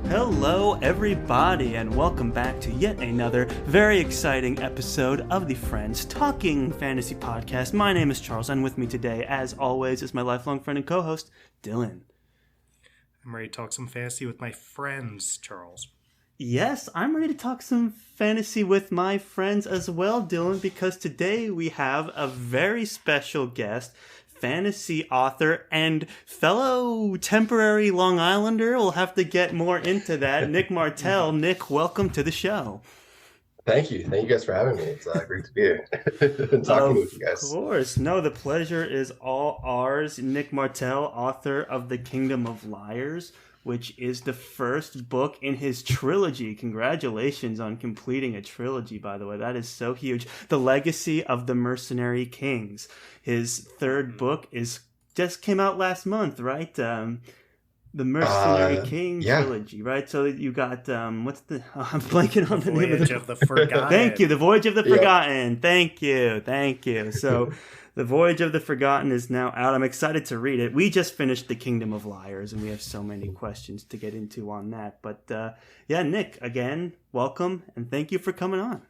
Hello, everybody, and welcome back to yet another very exciting episode of the Friends Talking Fantasy Podcast. My name is Charles, and with me today, as always, is my lifelong friend and co-host, Dylan. I'm ready to talk some fantasy with my friends, Charles. Yes, I'm ready to talk some fantasy with my friends as well, Dylan, because today we have a very special guest, fantasy author and fellow temporary Long Islander. We'll have to get more into that. Nick Martell. Nick, welcome to the show. Thank you. Thank you guys for having me. It's great to be here and talking with you guys. Of course. No, the pleasure is all ours. Nick Martell, author of The Kingdom of Liars, which is the first book in his trilogy. Congratulations on completing a trilogy, by the way. That is so huge. The Legacy of the Mercenary Kings. His third book just came out last month, right? The Mercenary King trilogy, right? So you got, I'm blanking on the name of Voyage of the Forgotten. Thank you, The Voyage of the Forgotten. Thank you. So The Voyage of the Forgotten is now out. I'm excited to read it. We just finished The Kingdom of Liars, and we have so many questions to get into on that. But Nick, again, welcome, and thank you for coming on.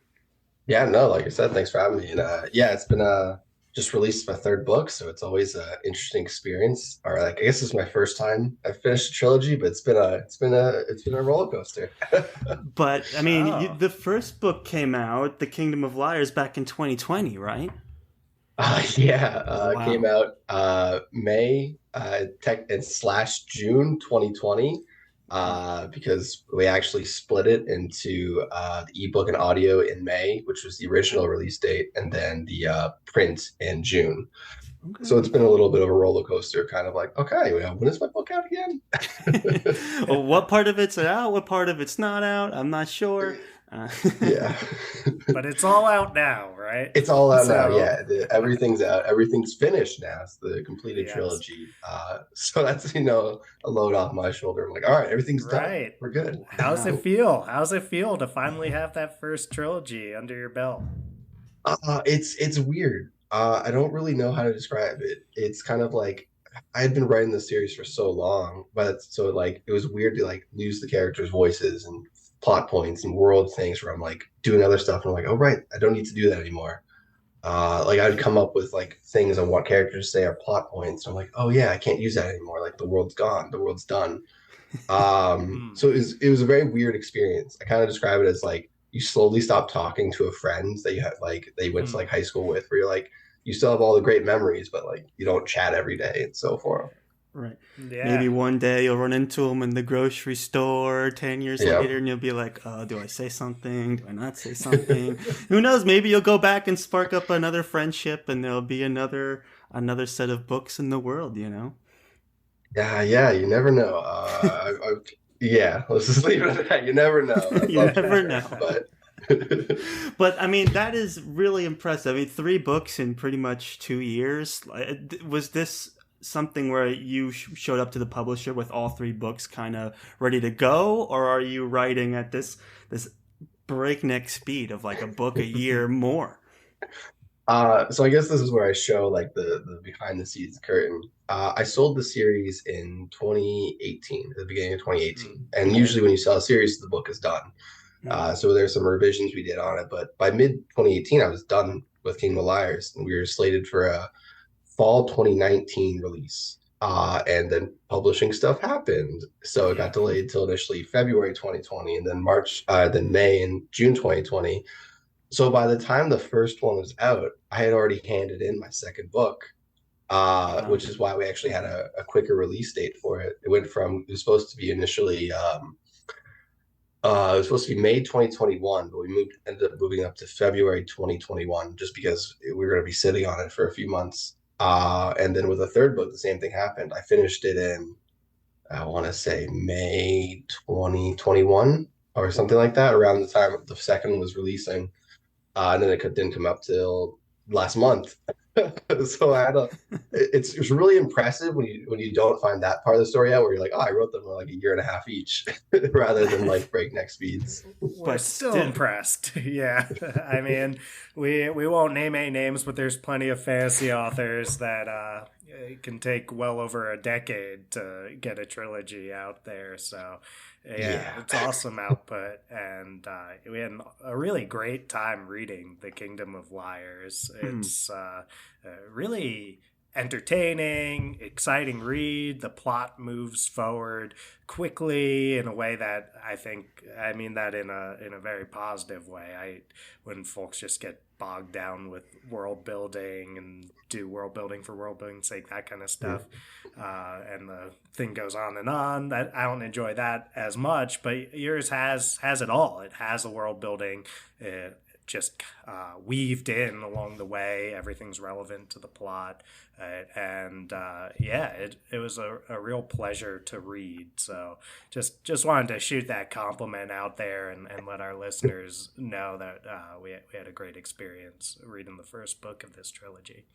Yeah, no, like I said, thanks for having me. And it's been just released my third book, so it's always an interesting experience. Or I guess it's my first time I've finished a trilogy, but it's been a roller coaster. But I mean, the first book came out, The Kingdom of Liars, back in 2020, right? Wow. Came out May / June 2020 because we actually split it into the ebook and audio in May, which was the original release date, and then the print in June. Okay. So it's been a little bit of a roller coaster, kind of like, okay, when is my book out again? Well, what part of it's out? What part of it's not out? I'm not sure. Yeah. But it's all out now, right? It's all out now, yeah. Everything's out. Everything's finished now. It's the completed trilogy. So that's, a load off my shoulder. I'm like, all right, everything's done. We're good. How's it feel? How's it feel to finally have that first trilogy under your belt? It's weird. I don't really know how to describe it. It's kind of like I had been writing the series for so long, but so like it was weird to lose the characters' voices and plot points and world things where I'm doing other stuff and I'm like, oh right, I don't need to do that anymore. I'd come up with things on what characters say are plot points. And I'm like, oh yeah, I can't use that anymore. The world's gone, the world's done. So it was a very weird experience. I kind of describe it as you slowly stop talking to a friend that you had they went to high school with, where you're you still have all the great memories, but you don't chat every day and so forth. Right. Yeah. Maybe one day you'll run into him in the grocery store 10 years later and you'll be like, do I say something? Do I not say something? Who knows? Maybe you'll go back and spark up another friendship and there'll be another set of books in the world, Yeah, you never know. Let's just leave it at that. You never know. You never know. But I mean, that is really impressive. I mean, 3 books in pretty much 2 years. Was this something where you showed up to the publisher with all 3 books kind of ready to go, or are you writing at this breakneck speed of a book a year more? So I guess this is where I show the behind the scenes curtain. I sold the series in 2018, at the beginning of 2018, and usually when you sell a series, the book is done. So there's some revisions we did on it, but by mid 2018 I was done with Kingdom of Liars, and we were slated for a fall 2019 release, and then publishing stuff happened, so it got delayed till initially February 2020, and then May and June 2020. So by the time the first one was out, I had already handed in my second book, which is why we actually had a quicker release date for it. It was supposed to be initially it was supposed to be May 2021, but we ended up moving up to February 2021 just because we were going to be sitting on it for a few months. And then with the third book, the same thing happened. I finished it in, I want to say May 2021 or something like that, around the time the second was releasing. And then it didn't come up till last month. So it's really impressive when you don't find that part of the story out, where you're like, oh, I wrote them in a year and a half each, rather than breakneck speeds. We're still impressed. Yeah. I mean, we won't name any names, but there's plenty of fantasy authors that it can take well over a decade to get a trilogy out there. So yeah. It's awesome output, and we had a really great time reading The Kingdom of Liars. It's really entertaining, exciting read. The plot moves forward quickly in a way that I mean that in a very positive way. When folks just get bogged down with world building and do world building for world building's sake, that kind of stuff, and the thing goes on, that I don't enjoy that as much. But yours has it all. It has a world building. Just weaved in along the way. Everything's relevant to the plot. It was a real pleasure to read. So just wanted to shoot that compliment out there and let our listeners know that we had a great experience reading the first book of this trilogy.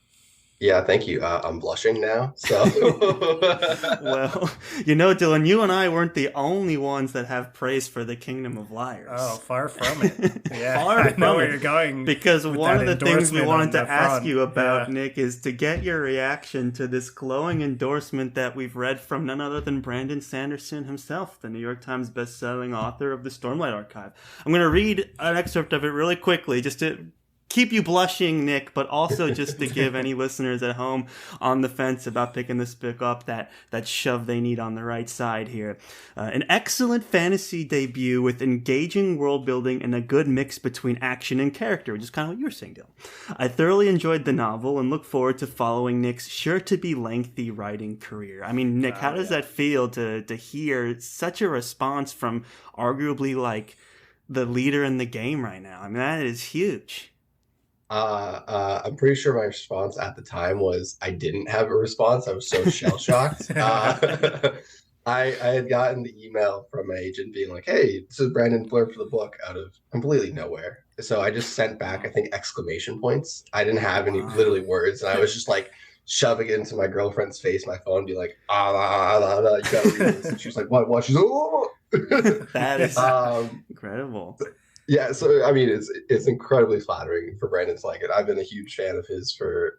Yeah, thank you. I'm blushing now. So, well, Dylan, you and I weren't the only ones that have praise for The Kingdom of Liars. Oh, far from it. Yeah, far from where you're going. Because one of the things we wanted to ask you about, yeah. Nick, is to get your reaction to this glowing endorsement that we've read from none other than Brandon Sanderson himself, the New York Times bestselling author of the Stormlight Archive. I'm going to read an excerpt of it really quickly, just to keep you blushing, Nick, but also just to give any listeners at home on the fence about picking this book up that shove they need on the right side here. An excellent fantasy debut with engaging world building and a good mix between action and character, which is kind of what you were saying, Dylan. I thoroughly enjoyed the novel and look forward to following Nick's sure-to-be lengthy writing career. I mean, Nick, how does that feel to hear such a response from arguably like the leader in the game right now? I mean, that is huge. I'm pretty sure my response at the time was I didn't have a response. I was so shell shocked. I had gotten the email from my agent being like, "Hey, this is Brandon blurb for the book," out of completely nowhere. So I just sent back, I think, exclamation points. I didn't have any literally words, and I was just like shoving it into my girlfriend's face, my phone, be like, you gotta read this. And she was like, "What?" She's like, "Oh." That is incredible. Yeah, so I mean, it's incredibly flattering for Brandon to like it. I've been a huge fan of his for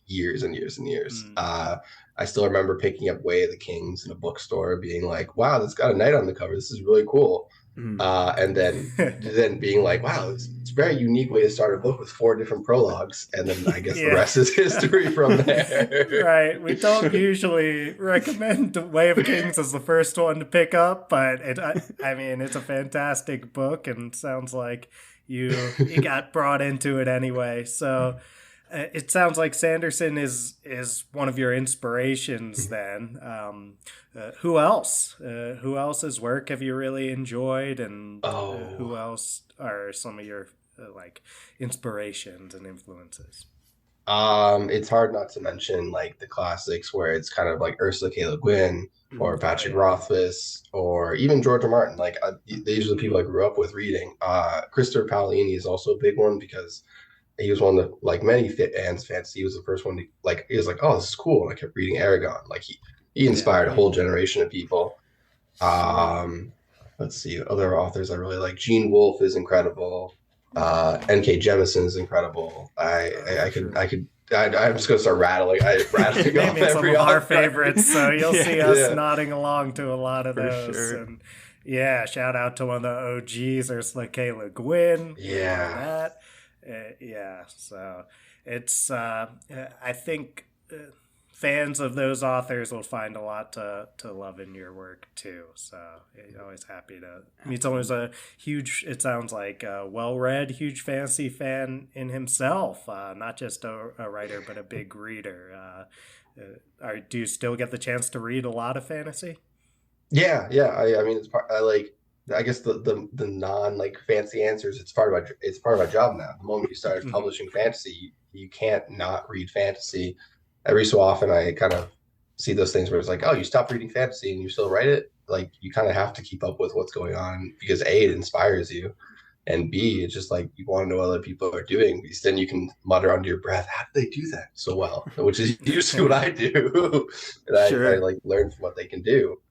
years and years and years. I still remember picking up Way of the Kings in a bookstore, being like, "Wow, that's got a knight on the cover. This is really cool." And then being like, "Wow, it's a very unique way to start a book with 4 different prologues." And then I guess the rest is history from there. Right. We don't usually recommend Way of Kings as the first one to pick up, but I mean, it's a fantastic book, and sounds like you got brought into it anyway. So it sounds like Sanderson is one of your inspirations then. Who else? Who else's work have you really enjoyed, and who else are some of your like inspirations and influences? It's hard not to mention like the classics where it's kind of like Ursula K. Le Guin or Patrick Rothfuss or even George R. Martin. Like these are the people I grew up with reading. Christopher Paolini is also a big one because he was one of the, like many fans, he was the first one to like, he was like, "Oh, this is cool." And I kept reading Aragon. Like he inspired a whole generation of people. Let's see, other authors I really like. Gene Wolfe is incredible. N.K. Jemisin is incredible. I'm just gonna start rattling off some of our favorites, so you'll see us nodding along to a lot of those. Sure. And shout out to one of the OGs, Ursula K. Le Guin. So it's I think fans of those authors will find a lot to love in your work too. So always happy to meet someone who's a huge, it sounds like a well-read, huge fantasy fan in himself, not just a writer, but a big reader. Do you still get the chance to read a lot of fantasy? Yeah. I mean, I guess the non like fancy answers. It's part of my job now. The moment you started publishing fantasy, you can't not read fantasy. Every so often, I kind of see those things where it's like, "Oh, you stopped reading fantasy and you still write it." Like you kind of have to keep up with what's going on because A, it inspires you, and B, it's just like you want to know what other people are doing. Because then you can mutter under your breath, "How do they do that so well?" Which is usually what I do, and I like learn from what they can do.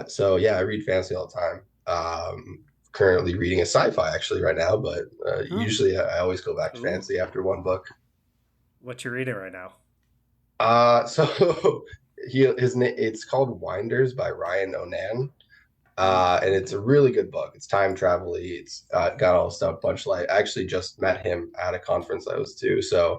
So yeah, I read fantasy all the time. Currently reading a sci-fi actually right now, but usually I always go back to fantasy after one book. What you reading right now? So it's called Winders by Ryan Onan. And it's a really good book. It's time travel. It's got all the stuff. Bunch like I actually just met him at a conference I was to. So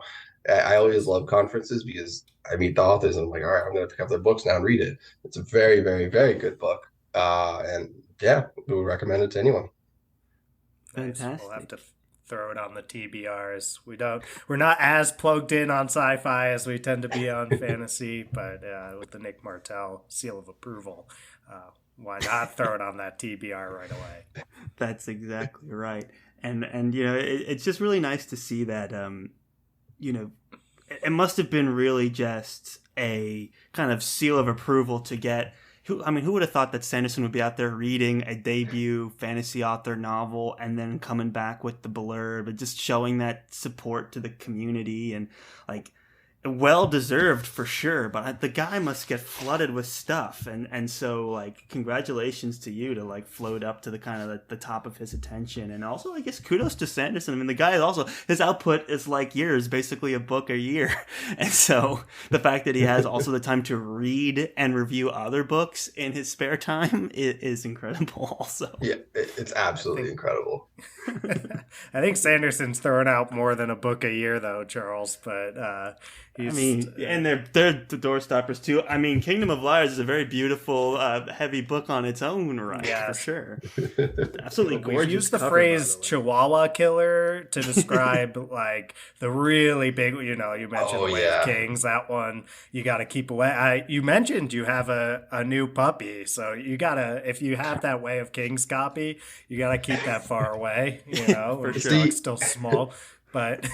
I always Nice. love conferences because I meet the authors and I'm like, all right, I'm going to pick up their books now and read it. It's a very, very, very good book. And yeah, we would recommend it to anyone. Nice. We'll have Fantastic. to throw it on the TBRs. We're not as plugged in on sci-fi as we tend to be on fantasy, but with the Nick Martell seal of approval, why not throw it on that TBR right away? That's exactly right. And you know, it's just really nice to see that you know, it must have been really just a kind of seal of approval to get who would have thought that Sanderson would be out there reading a debut fantasy author novel and then coming back with the blurb and just showing that support to the community and like well deserved for sure, but the guy must get flooded with stuff, and so like congratulations to you to like float up to the kind of the top of his attention, and also I guess kudos to Sanderson. I mean, the guy is also, his output is like yours, basically a book a year, and so the fact that he has also the time to read and review other books in his spare time is incredible also. Yeah, it's absolutely incredible. I think Sanderson's throwing out more than a book a year, though, Charles. But I mean, and they're the door stoppers too. I mean, Kingdom of Liars is a very beautiful, heavy book on its own right, for sure. Absolutely gorgeous. We've used the cover, phrase by the way. Chihuahua killer to describe like the really big. You know, you mentioned Oh, Way yeah. of Kings. That one you got to keep away. You mentioned you have a new puppy, so you gotta, if you have that Way of Kings copy, you gotta keep that far away. You know, For it's sure. still, it's still small, but.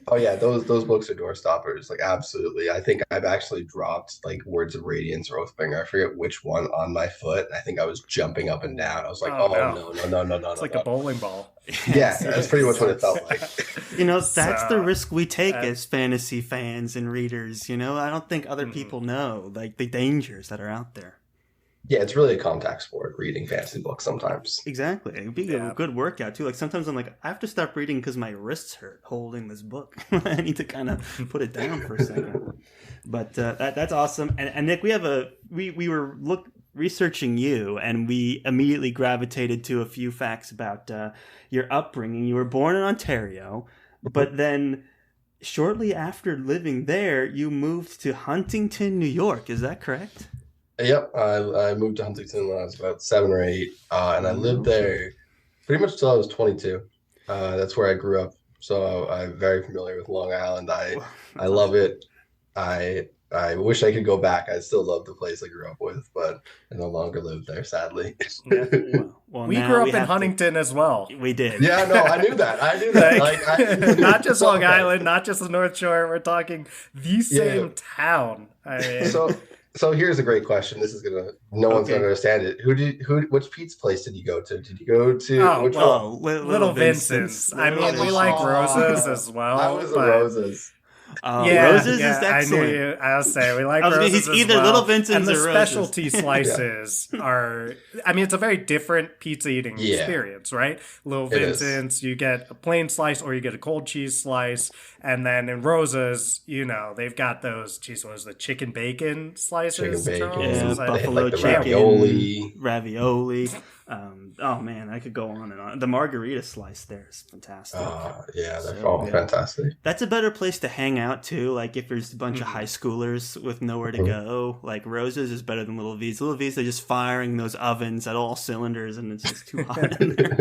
Oh yeah, those books are door stoppers. Like absolutely. I think I've actually dropped like Words of Radiance or Oathbringer. I forget which one on my foot. I think I was jumping up and down. I was like, Oh, oh no. no. It's like a bowling ball. Yeah, that's pretty much what it felt like. You know, that's So, the risk we take uh, as fantasy fans and readers. You know, I don't think other people know like the dangers that are out there. Yeah, it's really a contact sport, reading fantasy books sometimes. Exactly. It'd be Yeah. a good workout too. Like sometimes I'm like, I have to stop reading because my wrists hurt holding this book. I need to kind of put it down for a second. But that's awesome. And Nick, we were researching you, and we immediately gravitated to a few facts about your upbringing. You were born in Ontario, but then shortly after living there, you moved to Huntington, New York. Is that correct? Yep, I moved to Huntington when I was about 7 or 8, and I lived Okay. there pretty much till I was 22. That's where I grew up, so I'm very familiar with Long Island. I Well, I that's love awesome. it. I wish I could go back. I still love the place I grew up with, but I no longer live there, sadly. Yeah. Well, We now grew we up in have to- Huntington as well. We did. Yeah, no, I knew that. I knew that. Not just So, Long okay. Island, not just the North Shore. We're talking the same town. I mean, So here's a great question. No one's Okay. gonna understand it. Which pizza place did you go to? Did you go to Oh, which well, one? Little Vincent's. I mean, we like Roses as well. I was a but- Roses. Yeah, Roses yeah, is excellent. I knew you. I'll say we like I was gonna- Roses he's as either well. Little Vincent's and the or Roses. specialty slices are. I mean, it's a very different pizza eating Yeah. experience, right? Little It is. Vincent's, you get a plain slice or you get a cold cheese slice, and then in Roses, you know, they've got those. Geez, what was the chicken bacon slices? Chicken bacon. Charles? Yeah, Is that- They had, buffalo like, the chicken, ravioli. ravioli. Oh man, I could go on and on. The margarita slice there is fantastic. Yeah, they're So all good. fantastic. That's a better place to hang out too. Like if there's a bunch of high schoolers with nowhere to go, like Roses is better than Little V's. Little V's, they're just firing those ovens at all cylinders, and it's just too hot in there.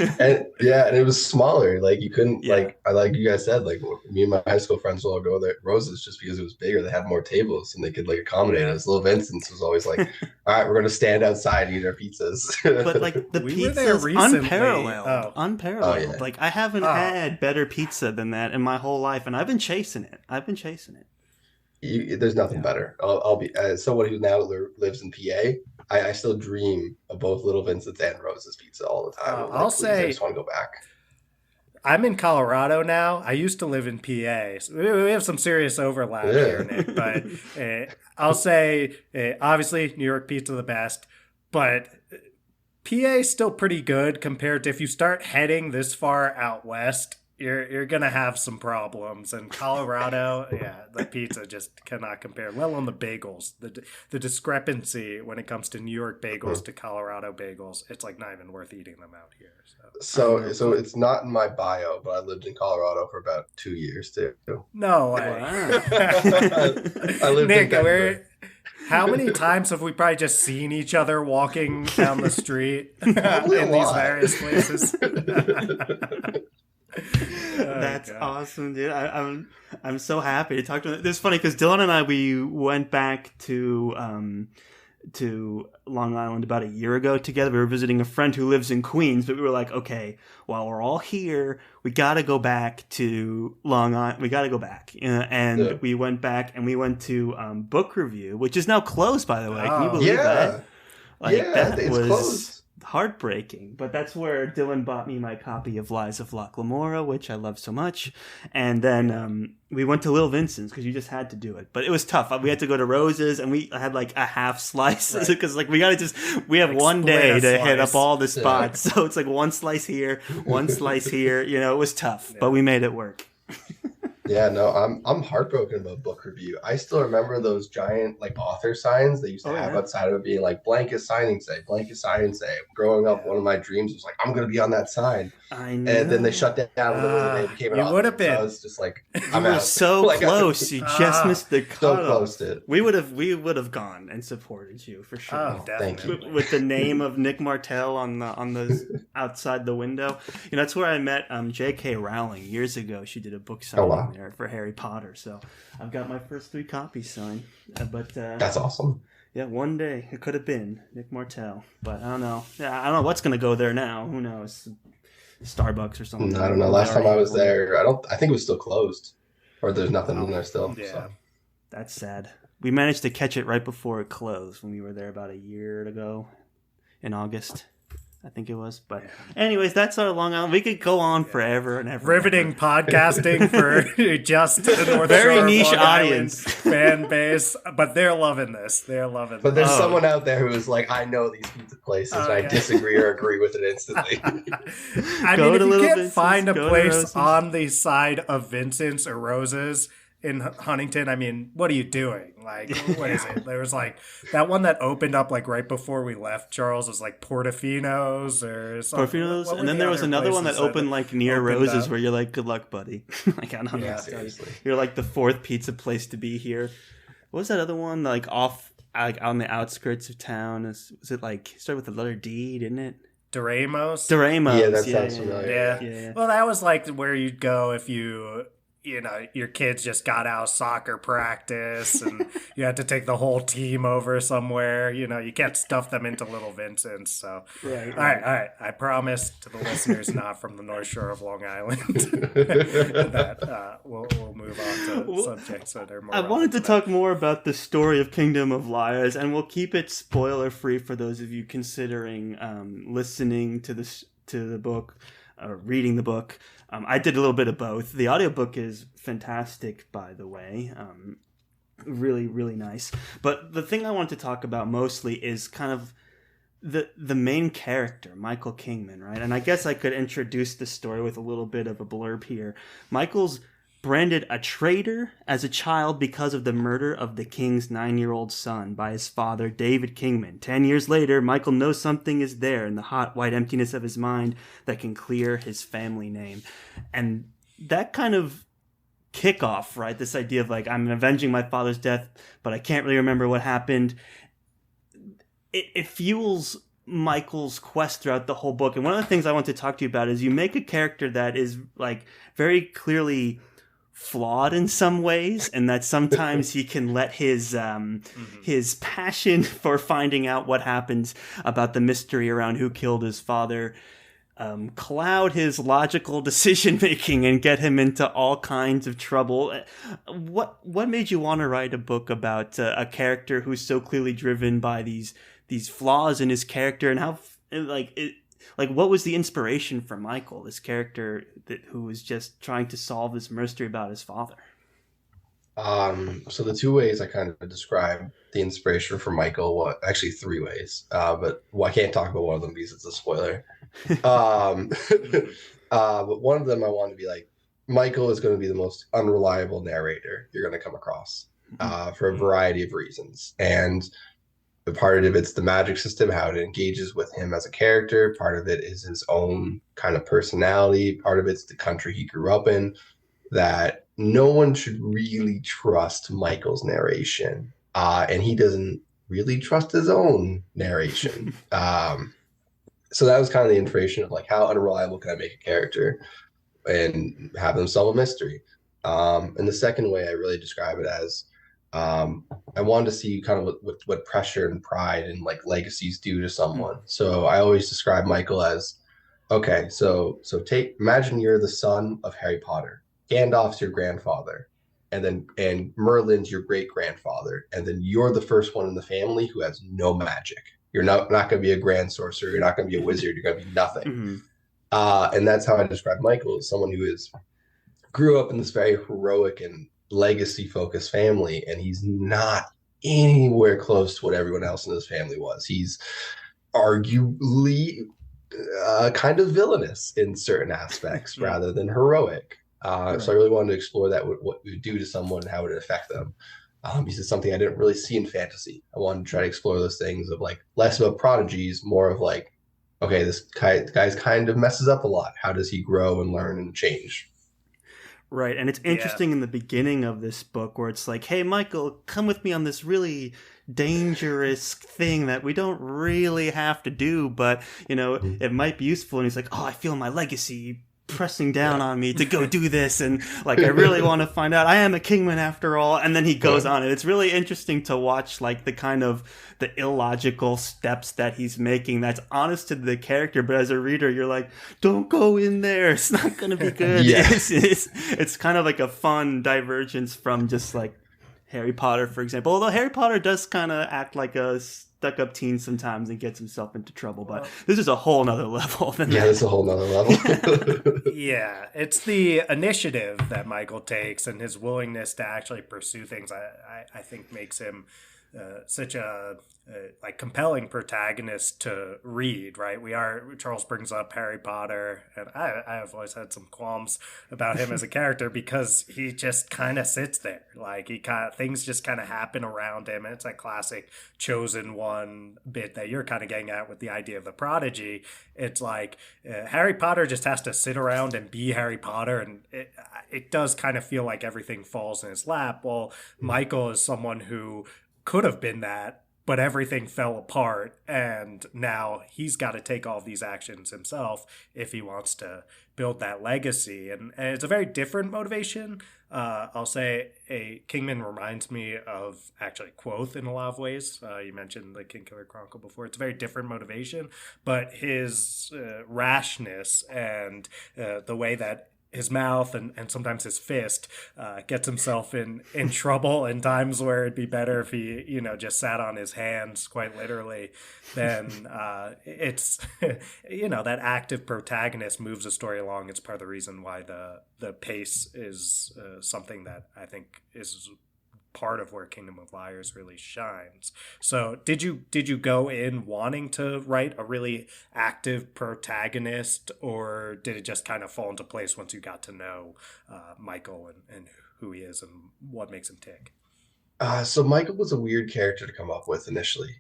and it was smaller. Like you couldn't Yeah. like you guys said, like me and my high school friends will all go there Roses just because it was bigger. They had more tables and they could like accommodate us. Little Vincent's was always like, all right, we're gonna stand outside and eat our pizzas. But like the We were there pizza's recently. unparalleled. Oh. Unparalleled. Oh, yeah. Like I haven't had better pizza than that in my whole life, and I've been chasing it. There's nothing better. I'll be as someone who now lives in PA. I still dream of both Little Vincent's and Rose's Pizza all the time. I'm like, I'll please, say- I just want to go back. I'm in Colorado now. I used to live in PA. So we have some serious overlap here, Nick. But I'll say, obviously, New York pizza the best. But PA is still pretty good compared to if you start heading this far out west you're gonna have some problems. And Colorado, yeah, the pizza just cannot compare. Let alone the bagels. The discrepancy when it comes to New York bagels to Colorado bagels, it's like not even worth eating them out here. So it's not in my bio, but I lived in Colorado for about 2 years too. No way. Wow. I lived Nick, in Denver. how many times have we probably just seen each other walking down the street in Probably a these lot. various places? That's God. awesome, dude. I'm so happy to talk to him. It's funny because Dylan and I, we went back to Long Island about a year ago together. We were visiting a friend who lives in Queens, but we were like, okay, while we're all here, we got to go back to Long Island. We got to go back. And we went back and we went to Book Review, which is now closed, by the way. Can you believe that? That it's was closed. heartbreaking. But that's where Dylan bought me my copy of Lies of Locke Lamora, which I love so much. And then we went to Little Vincent's because you just had to do it. But it was tough. We had to go to Rose's, and we had like a half slice because like we have like one day to hit up all the spots. So it's like one slice here, one slice here. You know, it was tough, but we made it work. Yeah, no, I'm heartbroken about Book Review. I still remember those giant like author signs they used to have outside of it being like blanket signing day, blanket signing day. Growing up, one of my dreams was like, I'm gonna be on that sign. I know. And then they shut that down and they became an author. would have been. So I was just like, I'm You were out. so Like, close. You just missed the so cutoff. close to it. We would have gone and supported you for sure. Oh, Thank you. definitely. With the name of Nick Martell on the outside the window. You know, that's where I met J.K. Rowling years ago. She did a book signing there for Harry Potter. So I've got my first 3 copies signed. But That's awesome. yeah, one day it could have been Nick Martell, but I don't know. Yeah, I don't know what's gonna go there now. Who knows? Starbucks or something. I don't know. Last time I was there, I think it was still closed, or there's nothing in there still. Yeah. So. That's sad. We managed to catch it right before it closed when we were there about a year ago in August. I think it was. But anyways, that's our Long Island. We could go on forever and ever. Riveting podcasting for just the North Very Shore of niche Long Island audience. fan base, but they're loving this. They're loving this. But there's someone out there who is like, I know these pizza places, and I yeah. disagree or agree with it instantly. I Go mean, to if you Little can't Vincent's, find a go to place Rose's. on the side of Vincent's or Rose's in Huntington, I mean, what are you doing? Like, what is it? There was like that one that opened up like right before we left, Charles, was like Portofino's or something. Portofino's, What were and then the there was other another one that places opened like near opened Rose's up? where you're like, good luck, buddy. Like, I don't know. Seriously. You're like the 4th pizza place to be here. What was that other one? Like off, like on the outskirts of town? Was it like, started with the letter D, didn't it? Doramos? Doramos. Yeah, that sounds familiar. Yeah. Well, that was like where you'd go if you know, your kids just got out of soccer practice and you had to take the whole team over somewhere. You know, you can't stuff them into Little Vincent's. So, Right. All right. I promise to the listeners not from the North Shore of Long Island that we'll move on to subjects that are more I wanted to talk more about the story of Kingdom of Liars, and we'll keep it spoiler free for those of you considering listening to the book or reading the book. I did a little bit of both. The audiobook is fantastic, by the way. Really, really nice. But the thing I want to talk about mostly is kind of the main character, Michael Kingman, right? And I guess I could introduce the story with a little bit of a blurb here. Michael's branded a traitor as a child because of the murder of the king's 9-year-old son by his father, David Kingman. 10 years later, Michael knows something is there in the hot, white emptiness of his mind that can clear his family name. And that kind of kickoff, right? This idea of like, I'm avenging my father's death, but I can't really remember what happened. It fuels Michael's quest throughout the whole book. And one of the things I want to talk to you about is you make a character that is like very clearly flawed in some ways, and that sometimes he can let his passion for finding out what happens about the mystery around who killed his father cloud his logical decision making and get him into all kinds of trouble. What made you want to write a book about a character who's so clearly driven by these flaws in his character, and how what was the inspiration for Michael, this character who was just trying to solve this mystery about his father? So the 2 ways I kind of describe the inspiration for Michael, actually 3 ways, but I can't talk about one of them because it's a spoiler. But one of them I wanted to be like, Michael is going to be the most unreliable narrator you're going to come across for a variety of reasons. And the part of it's the magic system, how it engages with him as a character. Part of it is his own kind of personality. Part of it's the country he grew up in. That no one should really trust Michael's narration, and he doesn't really trust his own narration. So that was kind of the information of like, how unreliable can I make a character and have them solve a mystery. And the second way I really describe it as, I wanted to see kind of what pressure and pride and like legacies do to someone. So I always describe Michael as, okay, so imagine you're the son of Harry Potter. Gandalf's your grandfather, and Merlin's your great grandfather, and then you're the first one in the family who has no magic. You're not going to be a grand sorcerer. You're not going to be a wizard. You're going to be nothing. And that's how I describe Michael, as someone who grew up in this very heroic and legacy focused family, and he's not anywhere close to what everyone else in his family was. He's arguably kind of villainous in certain aspects rather than heroic. So I really wanted to explore that, what we would do to someone and how it would affect them. This is something I didn't really see in fantasy. I wanted to try to explore those things of like less about prodigies, more of like, okay, this guy's kind of messes up a lot. How does he grow and learn and change? Right, and it's interesting in the beginning of this book where it's like, hey, Michael, come with me on this really dangerous thing that we don't really have to do, but, you know, it might be useful. And he's like, oh, I feel my legacy pressing down on me to go do this, and like I really want to find out. I am a kingman after all. And then he goes on it. It's really interesting to watch like the kind of the illogical steps that he's making that's honest to the character, but as a reader you're like, don't go in there, it's not gonna be good. It's kind of like a fun divergence from just like Harry Potter, for example, although Harry Potter does kind of act like a stuck-up teen sometimes and gets himself into trouble, but this is a whole nother level than that. It's a whole nother level. Yeah, it's the initiative that Michael takes and his willingness to actually pursue things I think makes him such a like compelling protagonist to read, right? Charles brings up Harry Potter, and I have always had some qualms about him as a character because he just kind of sits there, like things just kind of happen around him, and it's a classic chosen one bit that you're kind of getting at with the idea of the prodigy. It's like Harry Potter just has to sit around and be Harry Potter, and it does kind of feel like everything falls in his lap. Well, Michael is someone who could have been that, but everything fell apart, and now he's got to take all of these actions himself if he wants to build that legacy. And it's a very different motivation. I'll say a Kingman reminds me of actually Quoth in a lot of ways. You mentioned the Kingkiller Chronicle before. It's a very different motivation, but his rashness and the way that his mouth and sometimes his fist gets himself in trouble in times where it'd be better if he, just sat on his hands, quite literally. Then it's, that active protagonist moves the story along. It's part of the reason why the pace is something that I think is part of where Kingdom of Liars really shines. So did you go in wanting to write a really active protagonist, or did it just kind of fall into place once you got to know Michael and who he is and what makes him tick? So Michael was a weird character to come up with initially,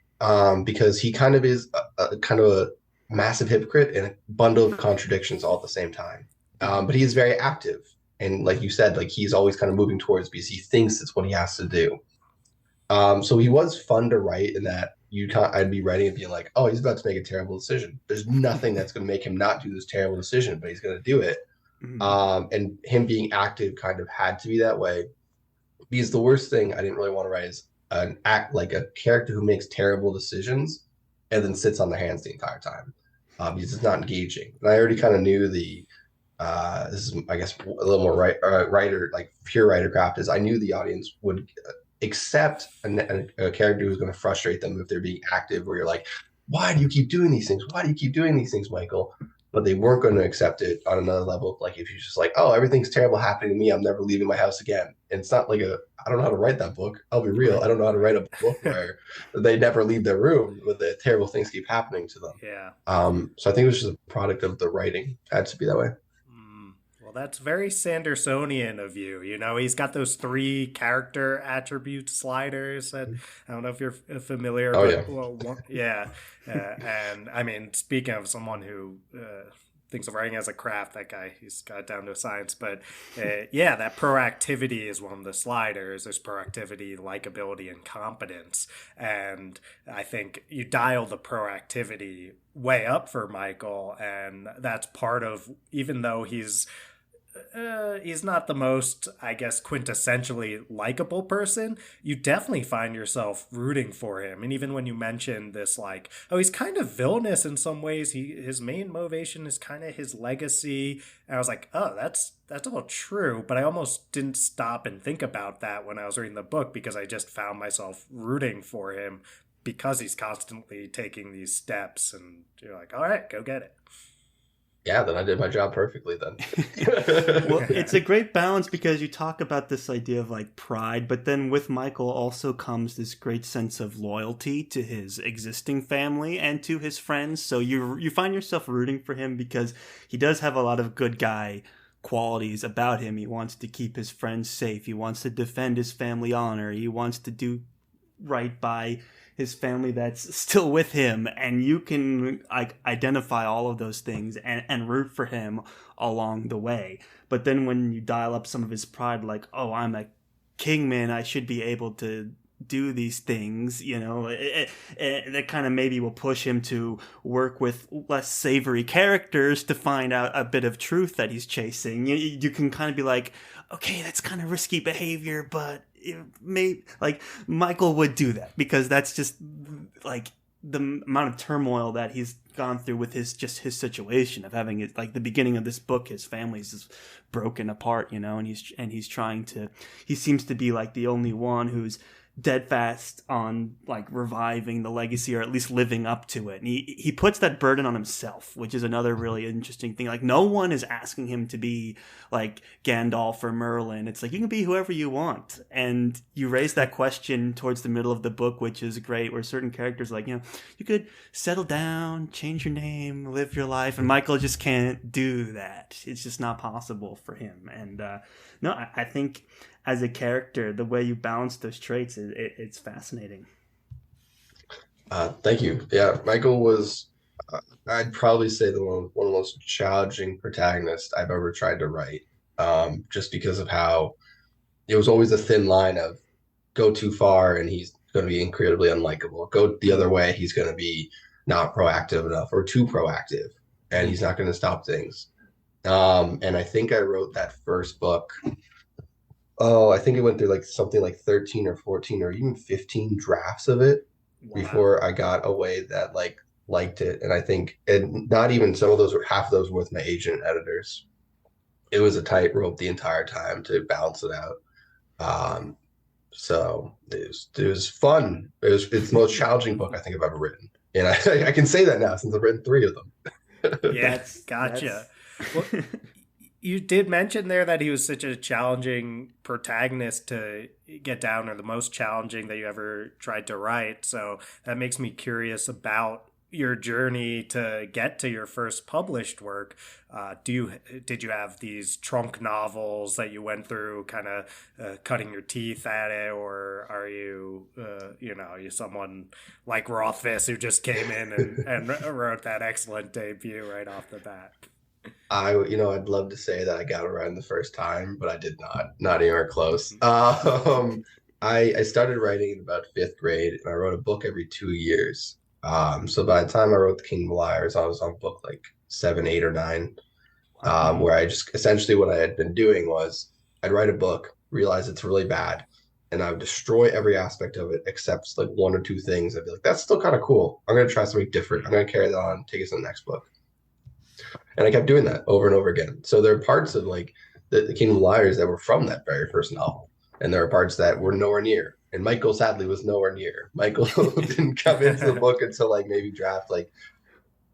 because he kind of is a massive hypocrite and a bundle of contradictions all at the same time. But he is very active. And like you said, like he's always kind of moving towards because he thinks it's what he has to do. So he was fun to write in that I'd be writing and being like, oh, he's about to make a terrible decision. There's nothing that's going to make him not do this terrible decision, but he's going to do it. And him being active kind of had to be that way, because the worst thing I didn't really want to write is a character who makes terrible decisions and then sits on their hands the entire time, because it's not engaging. And I already kind of knew this is, I guess, a little more writer, like pure writer craft, is I knew the audience would accept a character who's going to frustrate them if they're being active, where you're like, why do you keep doing these things? Why do you keep doing these things, Michael? But they weren't going to accept it on another level. Like if you're just like, oh, everything's terrible happening to me, I'm never leaving my house again. And it's not like I don't know how to write that book. I'll be real. I don't know how to write a book where they never leave their room, but the terrible things keep happening to them. Yeah. So I think it was just a product of the writing. It had to be that way. Well, that's very Sandersonian of you. You know, he's got those 3 character attribute sliders that I don't know if you're familiar, Oh but yeah. well, yeah. And I mean, speaking of someone who thinks of writing as a craft, that guy, he's got it down to a science. But yeah, that proactivity is one of the sliders. There's proactivity, likability, and competence. And I think you dial the proactivity way up for Michael, and that's part of, even though he's not the most, I guess, quintessentially likable person, you definitely find yourself rooting for him. And even when you mention this, like, oh, he's kind of villainous in some ways, his main motivation is kind of his legacy. And I was like, oh, that's all true. But I almost didn't stop and think about that when I was reading the book, because I just found myself rooting for him because he's constantly taking these steps, and you're like, all right, go get it. Yeah, then I did my job perfectly then. Well, it's a great balance, because you talk about this idea of like pride, but then with Michael also comes this great sense of loyalty to his existing family and to his friends. So you find yourself rooting for him because he does have a lot of good guy qualities about him. He wants to keep his friends safe. He wants to defend his family honor. He wants to do right by his family that's still with him, and you can like identify all of those things and root for him along the way. But then when you dial up some of his pride, like, oh, I'm a kingman, I should be able to do these things, you know, that kind of maybe will push him to work with less savory characters to find out a bit of truth that he's chasing. You can kind of be like, okay, that's kind of risky behavior, but like Michael would do that because that's just like the amount of turmoil that he's gone through with his situation of having it, like the beginning of this book, his family's just broken apart, you know, and he seems to be like the only one who's dead fast on like reviving the legacy, or at least living up to it. And he puts that burden on himself, which is another really interesting thing. Like, no one is asking him to be like Gandalf or Merlin. It's like, you can be whoever you want. And you raise that question towards the middle of the book, which is great, where certain characters like, you know, you could settle down, change your name, live your life. And Michael just can't do that. It's just not possible for him. And no, I think as a character, the way you balance those traits, it's fascinating. Thank you. Yeah, Michael was, I'd probably say one of the most challenging protagonists I've ever tried to write. Just because of how it was always a thin line of go too far and he's going to be incredibly unlikable. Go the other way, he's going to be not proactive enough or too proactive, and he's not going to stop things. And I think I wrote that first book. Oh, I think it went through like something like 13 or 14 or even 15 drafts of it. Wow. Before I got a way that like liked it. And I think not even some of those were, half of those were with my agent and editors. It was a tightrope the entire time to balance it out. So it was fun. It's the most challenging book I think I've ever written. And I can say that now since I've written 3 of them. Yeah, gotcha. Well, you did mention there that he was such a challenging protagonist to get down, or the most challenging that you ever tried to write. So that makes me curious about your journey to get to your first published work. Did you have these trunk novels that you went through kind of cutting your teeth at it, or are you are you someone like Rothfuss who just came in and wrote that excellent debut right off the bat? I'd love to say that I got it right the first time, but I did not anywhere close. I started writing in about 5th grade, and I wrote a book every 2 years. So by the time I wrote The Kingdom of Liars, I was on book like 7, 8, or 9, where I just essentially what I had been doing was I'd write a book, realize it's really bad, and I would destroy every aspect of it except like 1 or 2 things. I'd be like, that's still kind of cool. I'm going to try something different. I'm going to carry that on, take it to the next book. And I kept doing that over and over again. So there are parts of like the Kingdom of Liars that were from that very first novel. And there are parts that were nowhere near. And Michael sadly was nowhere near. Michael didn't come into the book until like maybe draft like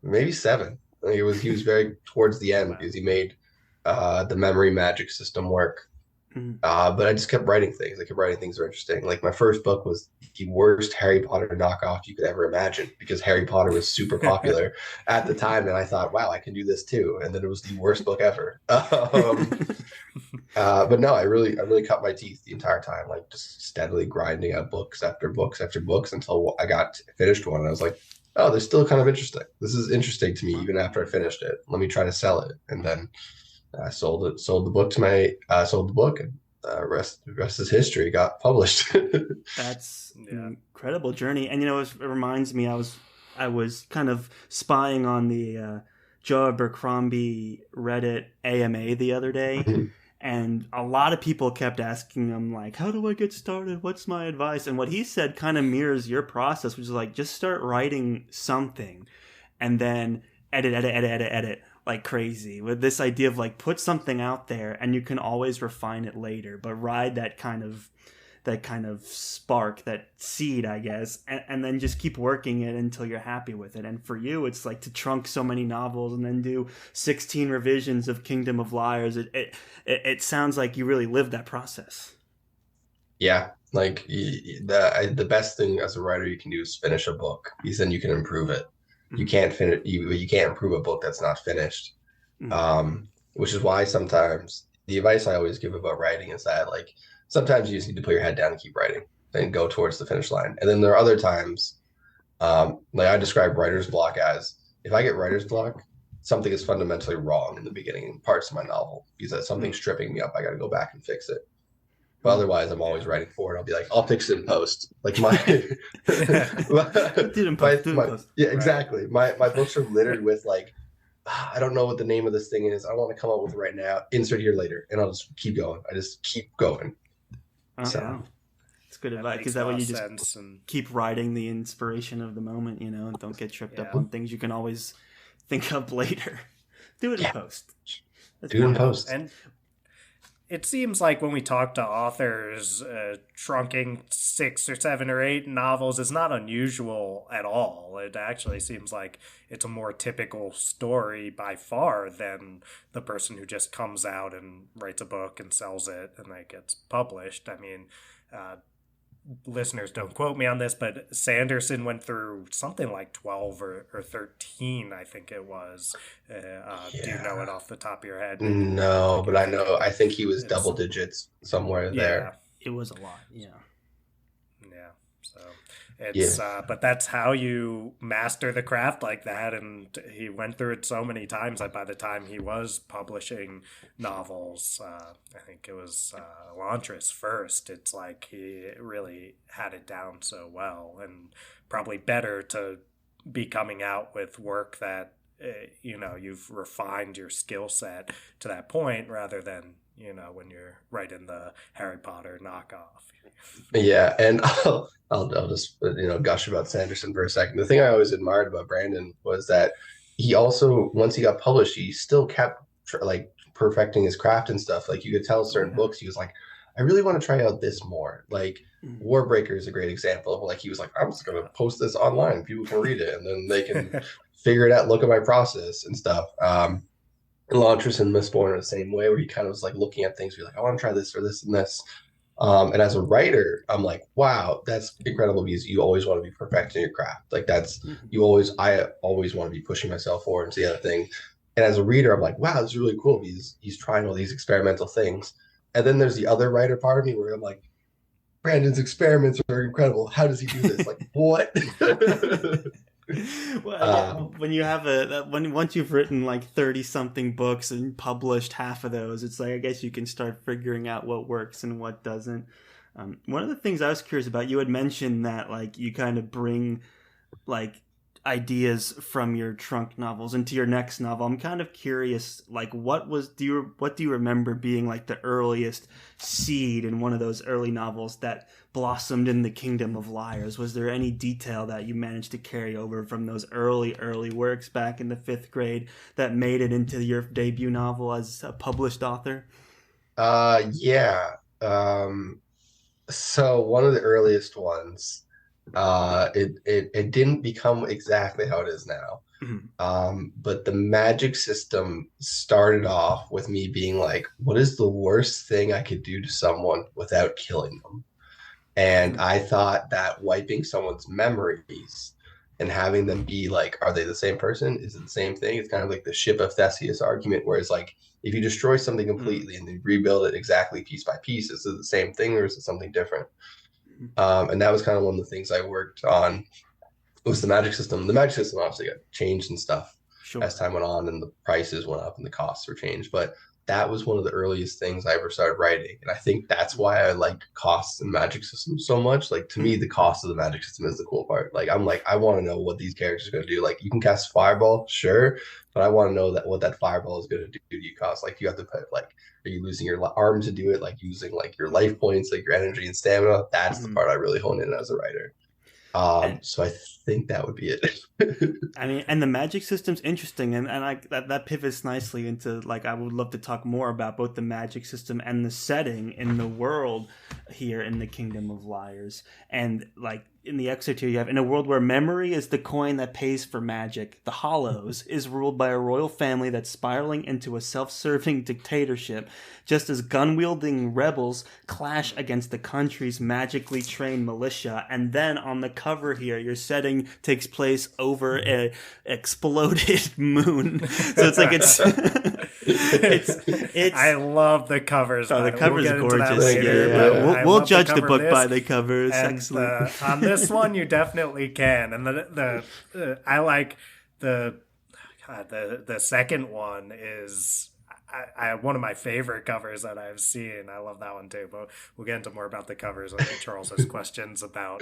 maybe 7. Like he was very towards the end because he made the memory magic system work. Mm. But I just kept writing things. I kept writing things that were interesting. Like my first book was the worst Harry Potter knockoff you could ever imagine because Harry Potter was super popular at the time, and I thought, wow, I can do this too. And then it was the worst book ever. But no, I really cut my teeth the entire time, like just steadily grinding out books after books after books until I got finished one. And I was like, oh, this is still kind of interesting. This is interesting to me even after I finished it. Let me try to sell it. And then I sold it, sold the book to my, sold the book, and rest is history. Got published. That's an incredible journey. And it reminds me, I was kind of spying on the Joe Abercrombie Reddit AMA the other day, and a lot of people kept asking him like, "How do I get started? What's my advice?" And what he said kind of mirrors your process, which is like, just start writing something, and then edit like crazy, with this idea of like, put something out there and you can always refine it later, but ride that kind of spark, that seed, I guess, and then just keep working it until you're happy with it. And for you, it's like to trunk so many novels and then do 16 revisions of Kingdom of Liars. It sounds like you really lived that process. Yeah, like the best thing as a writer you can do is finish a book because then you can improve it. You can't finish you can't improve a book that's not finished. Which is why sometimes the advice I always give about writing is that like sometimes you just need to put your head down and keep writing and go towards the finish line. And then there are other times, like I describe writer's block as if I get writer's block, something is fundamentally wrong in the beginning parts of my novel because that something's tripping me up. I got to go back and fix it. But otherwise, I'm always writing forward. I'll be like, I'll fix it in post. Like my, yeah, exactly. My books are littered with like, I don't know what the name of this thing is. I don't want to come up with it right now. Insert here later, and I'll just keep going. I just keep going. So it's good advice because that way you just keep riding the inspiration of the moment, and don't get tripped up on things you can always think of later. Do it in post. Do it in post. And it seems like when we talk to authors, trunking 6 or 7 or 8 novels is not unusual at all. It actually seems like it's a more typical story by far than the person who just comes out and writes a book and sells it and it gets published. I mean, listeners don't quote me on this, but Sanderson went through something like 12 or 13, I think it was. Do you know it off the top of your head? No, but I know. I think he was double digits somewhere there. It was a lot. Yeah. So it's but that's how you master the craft like that. And he went through it so many times that by the time he was publishing novels, I think it was Elantris first, it's like he really had it down so well, and probably better to be coming out with work that you've refined your skill set to that point rather than when you're writing the Harry Potter knockoff. Yeah, and I'll just gush about Sanderson for a second. The thing I always admired about Brandon was that he also, once he got published, he still kept like perfecting his craft and stuff. Like you could tell certain books, he was like, I really want to try out this more. Like Warbreaker is a great example of like he was like, I'm just gonna post this online, people can read it, and then they can figure it out, look at my process and stuff. Elantris and Mistborn are the same way, where he kind of was like looking at things, be like, I want to try this or this and this. And as a writer, I'm like, wow, that's incredible because you always want to be perfecting your craft. Like that's I always want to be pushing myself forward into the other thing. And as a reader, I'm like, wow, this is really cool because he's trying all these experimental things. And then there's the other writer part of me where I'm like, Brandon's experiments are incredible. How does he do this? Like, what? Well, when you have once you've written like 30 something books and published half of those, it's like I guess you can start figuring out what works and what doesn't. One of the things I was curious about, you had mentioned that like you kind of bring like ideas from your trunk novels into your next novel. I'm kind of curious, like what do you remember being like the earliest seed in one of those early novels that blossomed in the Kingdom of Liars? Was there any detail that you managed to carry over from those early works back in the 5th grade that made it into your debut novel as a published author? Yeah. So one of the earliest ones, it didn't become exactly how it is now. But the magic system started off with me being like, what is the worst thing I could do to someone without killing them? And I thought that wiping someone's memories and having them be like, are they the same person? Is it the same thing? It's kind of like the ship of Theseus argument, where it's like, if you destroy something completely and then rebuild it exactly piece by piece, is it the same thing or is it something different? And that was kind of one of the things I worked on was the magic system. The magic system obviously got changed and stuff as time went on and the prices went up and the costs were changed. But that was one of the earliest things I ever started writing. And I think that's why I like costs and magic systems so much. Like to me, the cost of the magic system is the cool part. Like I'm like, I want to know what these characters are going to do. Like you can cast fireball, sure, but I want to know that what that fireball is going to do to you cost. Like you have to put like, are you losing your arm to do it? Like using like your life points, like your energy and stamina. That's the part I really hone in as a writer. So I think that would be it. I mean, and the magic system's interesting, and that pivots nicely into like I would love to talk more about both the magic system and the setting in the world here in the Kingdom of Liars. And like in the excerpt here, you have in a world where memory is the coin that pays for magic, the Hollows is ruled by a royal family that's spiraling into a self-serving dictatorship, just as gun-wielding rebels clash against the country's magically trained militia. And then on the cover here, your setting takes place over a exploded moon. So it's like it's I love the covers. Oh, the cover's gorgeous. Yeah. We'll judge the book by the cover. It's excellent. On this one, you definitely can. And I like the second one is one of my favorite covers that I've seen. I love that one too. But we'll get into more about the covers when Charles has questions about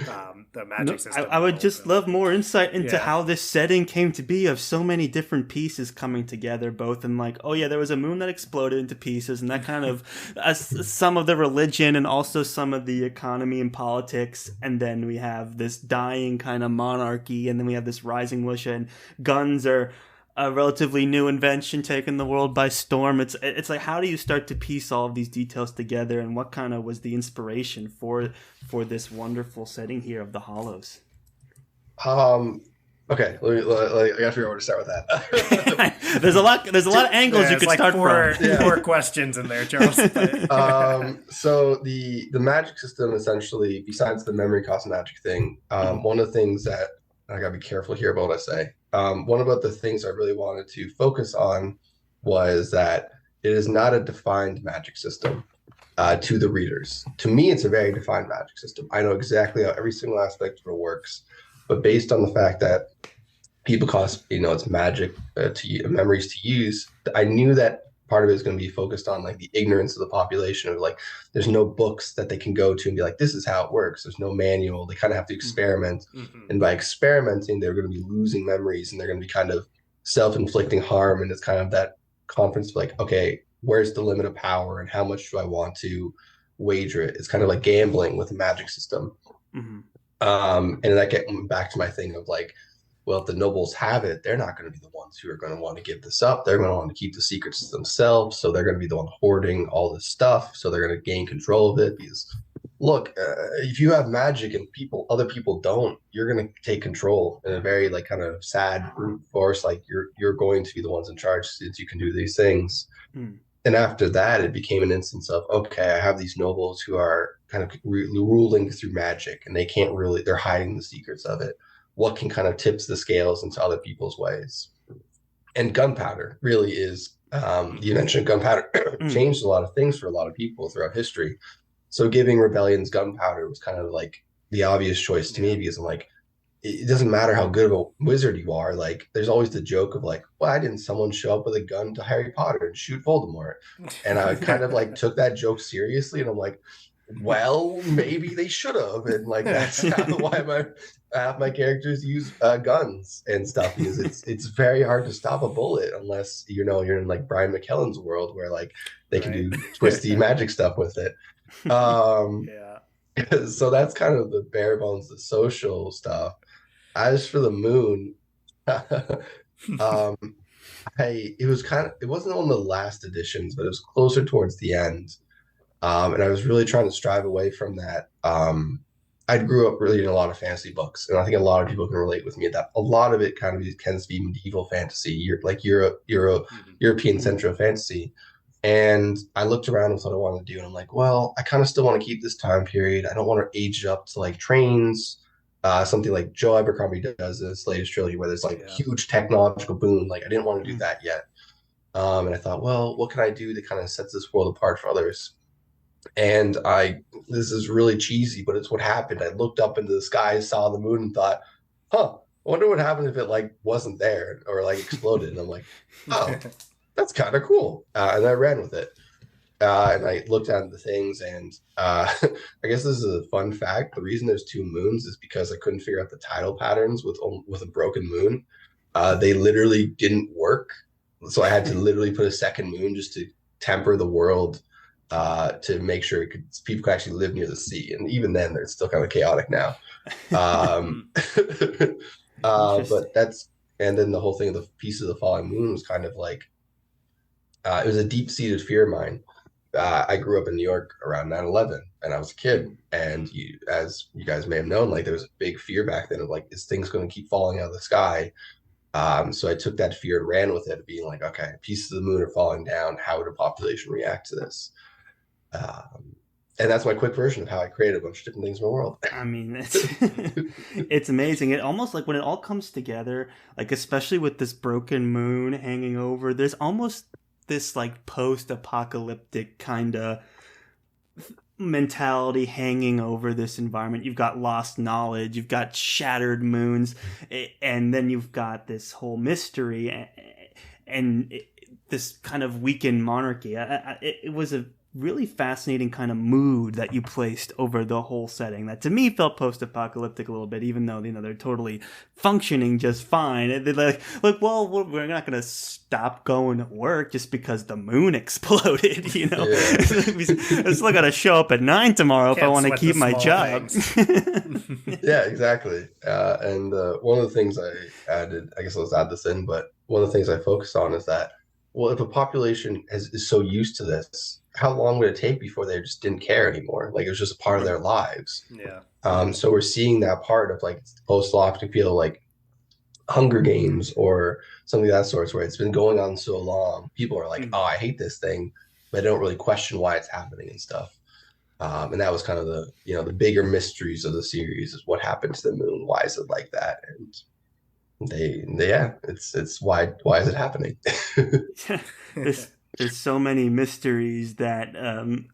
the magic system. I would just love more insight into how this setting came to be of so many different pieces coming together, both in like, oh yeah, there was a moon that exploded into pieces, and that kind of some of the religion and also some of the economy and politics, and then we have this dying kind of monarchy, and then we have this rising militia, and guns are a relatively new invention taking the world by storm. It's like, how do you start to piece all of these details together, and what kind of was the inspiration for this wonderful setting here of the Hollows? Okay, I gotta figure out where to start with that. There's a lot of angles you could start from. Four questions in there, Charles. So the magic system essentially, besides the memory cost magic thing, one of the things that I gotta be careful here about what I say. One about the things I really wanted to focus on was that it is not a defined magic system to the readers. To me, it's a very defined magic system. I know exactly how every single aspect of it works, but based on the fact that people cost, it's magic memories to use, I knew that part of it is going to be focused on like the ignorance of the population of like, there's no books that they can go to and be like, this is how it works. There's no manual. They kind of have to experiment. And by experimenting, they're going to be losing memories and they're going to be kind of self-inflicting harm. And it's kind of that conference of like, okay, where's the limit of power and how much do I want to wager it? It's kind of like gambling with a magic system. And that gets back to my thing of like, well, if the nobles have it, they're not going to be the ones who are going to want to give this up. They're going to want to keep the secrets to themselves. So they're going to be the one hoarding all this stuff. So they're going to gain control of it. Because look, if you have magic and other people don't, you're going to take control in a very like kind of sad brute force. Like you're going to be the ones in charge since you can do these things. And after that, it became an instance of, okay, I have these nobles who are kind of ruling through magic and they're hiding the secrets of it. What can kind of tips the scales into other people's ways? And gunpowder really is, you mentioned gunpowder changed a lot of things for a lot of people throughout history. So giving rebellions gunpowder was kind of like the obvious choice to me, because I'm like, it doesn't matter how good of a wizard you are. Like there's always the joke of like, why didn't someone show up with a gun to Harry Potter and shoot Voldemort? And I kind of like took that joke seriously. And I'm like, well, maybe they should have. And like, that's kind of why my characters use guns and stuff, because it's very hard to stop a bullet unless you're in like Brian McKellen's world where like they can do twisty magic stuff with it. So that's kind of the bare bones, the social stuff. As for the moon, it wasn't one of the last editions, but it was closer towards the end. And I was really trying to strive away from that. I I grew up reading a lot of fantasy books, and I think a lot of people can relate with me that a lot of it kind of tends to be medieval fantasy, Mhm. European central fantasy. And I looked around and what I wanted to do, and I'm like, well, I kind of still want to keep this time period. I don't want to age it up to like trains, something like Joe Abercrombie does in his latest trilogy, where there's like Yeah. huge technological boom. Like I didn't want to do Mm. that yet. And I thought, well, what can I do that kind of sets this world apart from others? And this is really cheesy, but it's what happened. I looked up into the sky, saw the moon, and thought, huh, I wonder what happened if it like wasn't there or like exploded. And I'm like, oh, that's kind of cool. And I ran with it. And I looked at the things, and I guess this is a fun fact. The reason there's two moons is because I couldn't figure out the tidal patterns with a broken moon. They literally didn't work, so I had to literally put a second moon just to temper the world to make sure people could actually live near the sea. And even then, it's still kind of chaotic now. Um, Interesting. but that's and then the whole thing of the piece of the falling moon was kind of like it was a deep seated fear of mine. I grew up in New York around 9/11, and I was a kid. And as you guys may have known, like there was a big fear back then of like, is things going to keep falling out of the sky? So I took that fear and ran with it, being like, okay, pieces of the moon are falling down. How would a population react to this? And that's my quick version of how I created a bunch of different things in the world. I mean, it's amazing. It almost like when it all comes together, like especially with this broken moon hanging over, there's almost this like post-apocalyptic kind of mentality hanging over this environment. You've got lost knowledge, you've got shattered moons, and then you've got this whole mystery and this kind of weakened monarchy. It was a really fascinating kind of mood that you placed over the whole setting that to me felt post-apocalyptic a little bit, even though they're totally functioning just fine. They're like, well, we're not going to stop going to work just because the moon exploded. Yeah. I still got to show up at 9 tomorrow if I want to keep my job. Yeah, exactly. And one of the things I added, I guess I'll just add this in, but one of the things I focused on is that, well, if a population is so used to this, how long would it take before they just didn't care anymore? Like it was just a part of their lives. Yeah. So we're seeing that part of like post-apocalyptic feel like Hunger Games or something of that sort, where it's been going on so long. People are like, oh, I hate this thing, but they don't really question why it's happening and stuff. And that was kind of the bigger mysteries of the series is what happened to the moon? Why is it like that? And it's why is it happening? There's so many mysteries that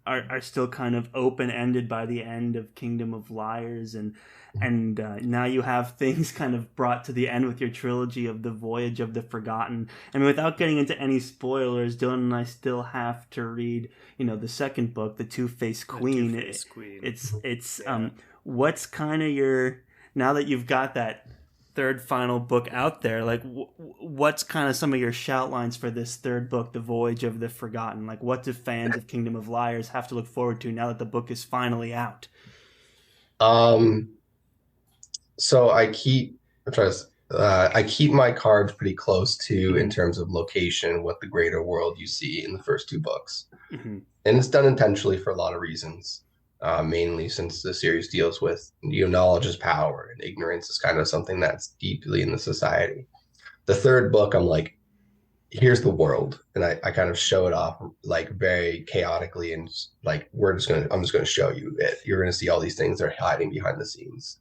are still kind of open-ended by the end of Kingdom of Liars, and now you have things kind of brought to the end with your trilogy of The Voyage of the Forgotten. I mean, without getting into any spoilers, Dylan and I still have to read, the second book, The Two-Faced Queen. It's what's kind of your, now that you've got that third final book out there, like what's kind of some of your shout lines for this third book, The Voyage of the Forgotten? Like what do fans of Kingdom of Liars have to look forward to now that the book is finally out? So I keep my cards pretty close to in terms of location, what the greater world you see in the first two books. Mm-hmm. And it's done intentionally for a lot of reasons. Mainly since the series deals with knowledge is power and ignorance is kind of something that's deeply in the society. The third book, I'm like, here's the world, and I kind of show it off like very chaotically, and like I'm just gonna show you it. You're gonna see all these things that are hiding behind the scenes.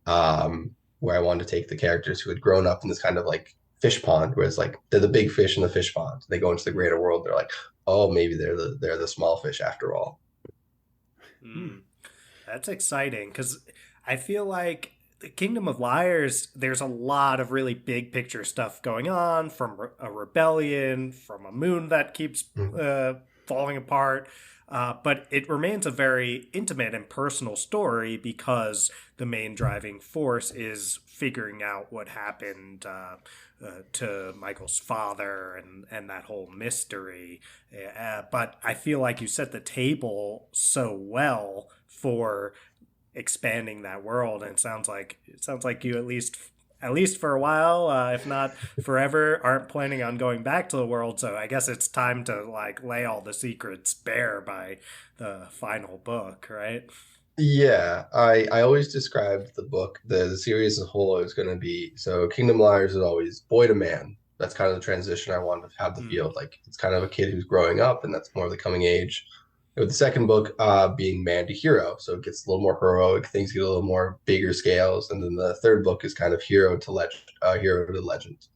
Where I wanted to take the characters who had grown up in this kind of like fish pond, where it's like they're the big fish in the fish pond. They go into the greater world. They're like, oh, maybe they're the small fish after all. That's exciting because I feel like the Kingdom of Liars, there's a lot of really big picture stuff going on, from a rebellion, from a moon that keeps falling apart. But it remains a very intimate and personal story because the main driving force is figuring out what happened to Michael's father and that whole mystery. But I feel like you set the table so well for expanding that world, and it sounds like you at least for a while, if not forever, aren't planning on going back to the world. So I guess it's time to like lay all the secrets bare by the final book, right? Yeah, I always described the book, the series as a whole is going to be, so Kingdom Liars is always boy to man. That's kind of the transition I wanted to have the Mm, field. Like it's kind of a kid who's growing up, and that's more of the coming age. With the second book being man to hero, so it gets a little more heroic, things get a little more bigger scales, and then the third book is kind of hero to legend,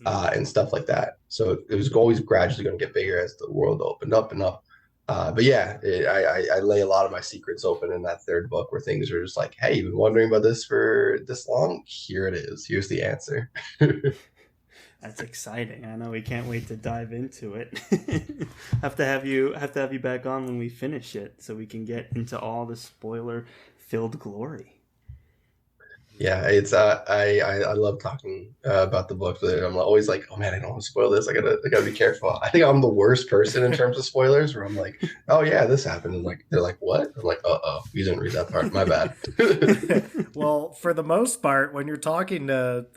mm. and stuff like that. So it was always gradually going to get bigger as the world opened up and up. But yeah, I lay a lot of my secrets open in that third book where things are just like, hey, you've been wondering about this for this long? Here it is. Here's the answer. That's exciting. I know we can't wait to dive into it. Have to have you back on when we finish it so we can get into all the spoiler filled glory. Yeah, it's I love talking about the book, but I'm always like, oh man, I don't want to spoil this. I gotta be careful. I think I'm the worst person in terms of spoilers, where I'm like, oh yeah, this happened, and like they're like, what? I'm like, oh, you didn't read that part. My bad. Well, for the most part, when you're talking to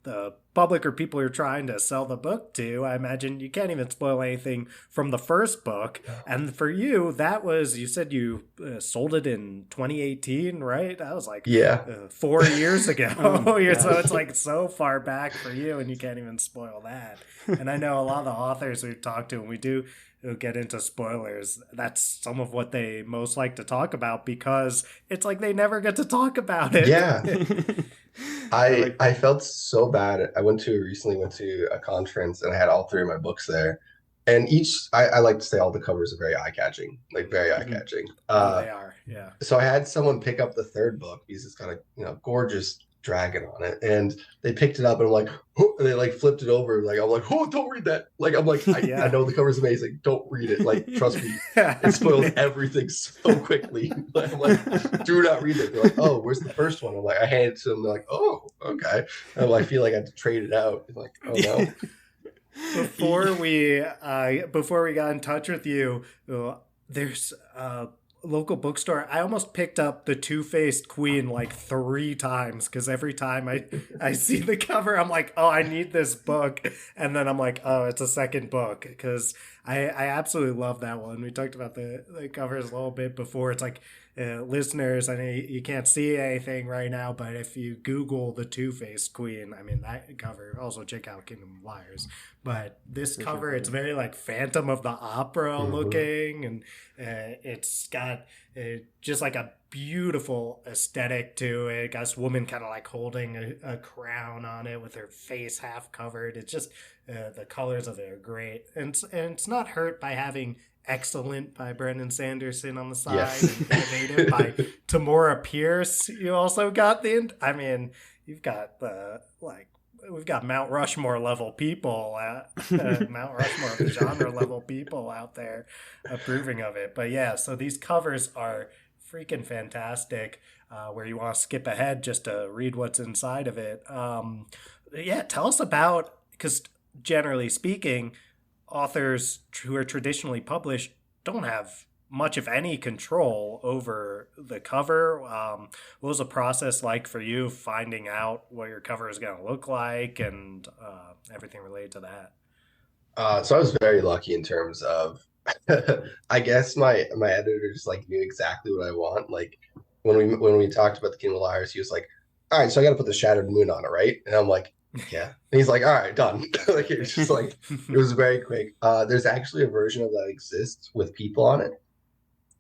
the public or people you're trying to sell the book to, I imagine you can't even spoil anything from the first book. And for you, that was, you said you sold it in 2018, right? That was like Yeah. 4 years ago. Oh, So it's like so far back for you, and you can't even spoil that. And I know a lot of the authors we've talked to, and we do get into spoilers, that's some of what they most like to talk about because it's like they never get to talk about it. Yeah. I felt so bad. I recently went to a conference and I had all three of my books there. And I like to say all the covers are very eye catching, like very eye catching. Oh, they are. Yeah. So I had someone pick up the third book because it's got a gorgeous dragon on it, and they picked it up and I'm like, oh, and they like flipped it over. Like I'm like, oh, don't read that. Like I'm like, Yeah. I know the cover's amazing. Don't read it. Like trust me, it spoils everything so quickly. I'm like, do not read it. They're like, oh, where's the first one? I'm like, I hand it to them. They're like, oh, okay. And I feel like I had to trade it out. I'm like, oh no. Before we got in touch with you, there's a local bookstore. I almost picked up the Two-Faced Queen like 3 times because every time I see the cover, I'm like, oh, I need this book, and then I'm like, oh, it's a second book because I absolutely love that one. We talked about the covers a little bit before. It's like, listeners, I know you can't see anything right now, but if you Google the Two-Faced Queen, I mean, that cover, also check out Kingdom of Liars. But this cover, it's very like Phantom of the Opera looking, and it's got just like a beautiful aesthetic to it. Got this woman kind of like holding a crown on it with her face half covered. It's just the colors of it are great, and it's not hurt by having Excellent by Brandon Sanderson on the side, Yes. and Innovative by Tamora Pierce. You also got I mean, you've got we've got Mount Rushmore level people, Mount Rushmore of the genre level people out there approving of it. But yeah, so these covers are freaking fantastic. Where you want to skip ahead just to read what's inside of it. Yeah, tell us about, because generally speaking, authors who are traditionally published don't have much, if any, control over the cover. What was the process like for you finding out what your cover is going to look like and everything related to that? So I was very lucky in terms of, I guess my editor just like knew exactly what I want. Like when we talked about the Kingdom of Liars, he was like, all right, so I got to put the Shattered Moon on it, right? And I'm like, yeah. And he's like, all right, done. Like it's just like it was very quick. There's actually a version of that exists with people on it.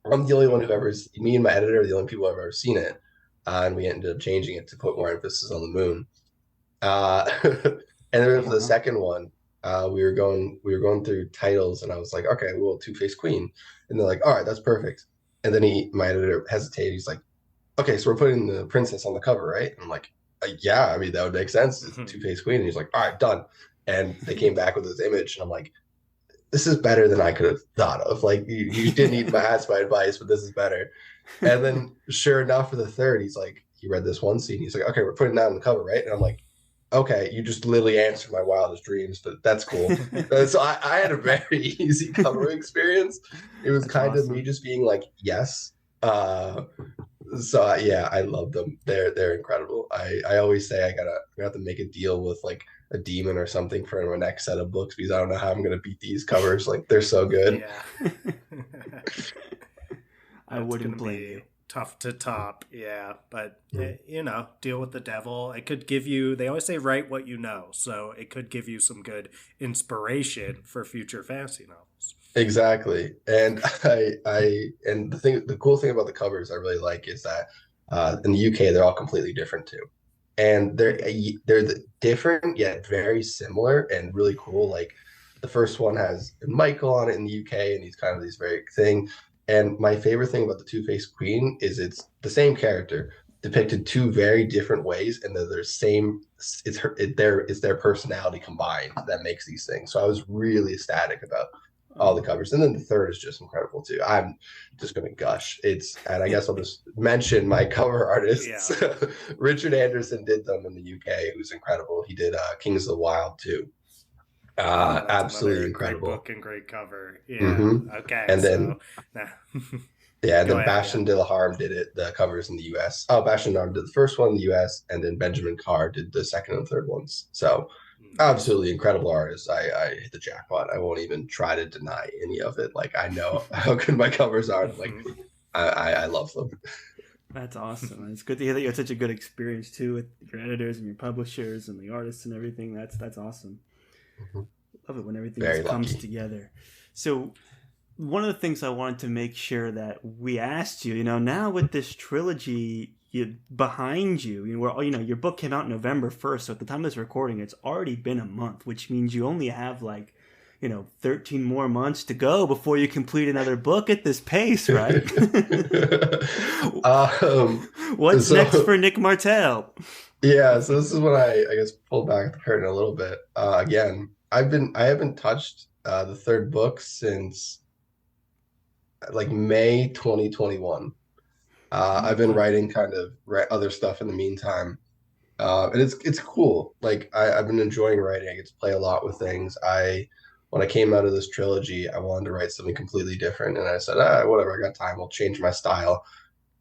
I'm the only one me and my editor are the only people who've ever seen it. And we ended up changing it to put more emphasis on the moon. And then for the second one, we were going through titles, and I was like, okay, well, Two-Faced Queen. And they're like, all right, that's perfect. And then my editor hesitated. He's like, okay, so we're putting the princess on the cover, right? And I'm like, yeah, I mean, that would make sense. It's Two-Faced Queen. And he's like, all right, done. And they came back with this image, and I'm like, this is better than I could have thought of. Like, you didn't need my advice, but this is better. And then, sure enough, for the third, he's like, he read this one scene. He's like, okay, we're putting that on the cover, right? And I'm like, okay, you just literally answered my wildest dreams, but that's cool. So I had a very easy covering experience. It was kind of me just being like, yes. So yeah, I love them. They're incredible. I always say I have to make a deal with like a demon or something for my next set of books because I don't know how I'm gonna beat these covers. Like they're so good. Yeah. I wouldn't blame you. tough to top. Yeah, but deal with the devil. It could give you. They always say write what you know, so it could give you some good inspiration for future fantasy novels. Exactly. And and the cool thing about the covers I really like is that in the UK they're all completely different too. And they're different yet very similar and really cool. Like the first one has Michael on it in the UK, and he's kind of this very thing. And my favorite thing about the Two-Faced Queen is it's the same character depicted two very different ways, and they're same. It's their personality combined that makes these things. So I was really ecstatic about all the covers, and then the third is just incredible too. I'm just gonna gush. And I guess I'll just mention my cover artists. Yeah. Richard Anderson did them in the UK, who's incredible. He did Kings of the Wild too. Absolutely incredible. Great book and great cover. Yeah. Mm-hmm. Okay. And then yeah, and then Bastien de la Harme did the covers in the US. Oh, Bastien de la Harme did the first one in the US, and then Benjamin Carr did the second and third ones. So absolutely incredible artists. I hit the jackpot. I won't even try to deny any of it. Like, I know how good my covers are. Like, I love them. That's awesome. It's good to hear that you had such a good experience too with your editors and your publishers and the artists and everything. That's awesome. Mm-hmm. Love it when everything comes together. So one of the things I wanted to make sure that we asked you, now with this trilogy behind you, your book came out November 1st, so at the time of this recording, it's already been a month, which means you only have 13 more months to go before you complete another book at this pace, right? What's next for Nick Martell? Yeah, so this is when I guess pulled back the curtain a little bit. Again, I haven't touched the third book since May 2021. I've been writing kind of other stuff in the meantime, and it's cool. Like I've been enjoying writing. I get to play a lot with things. When I came out of this trilogy, I wanted to write something completely different, and I said, whatever, I got time. I'll change my style.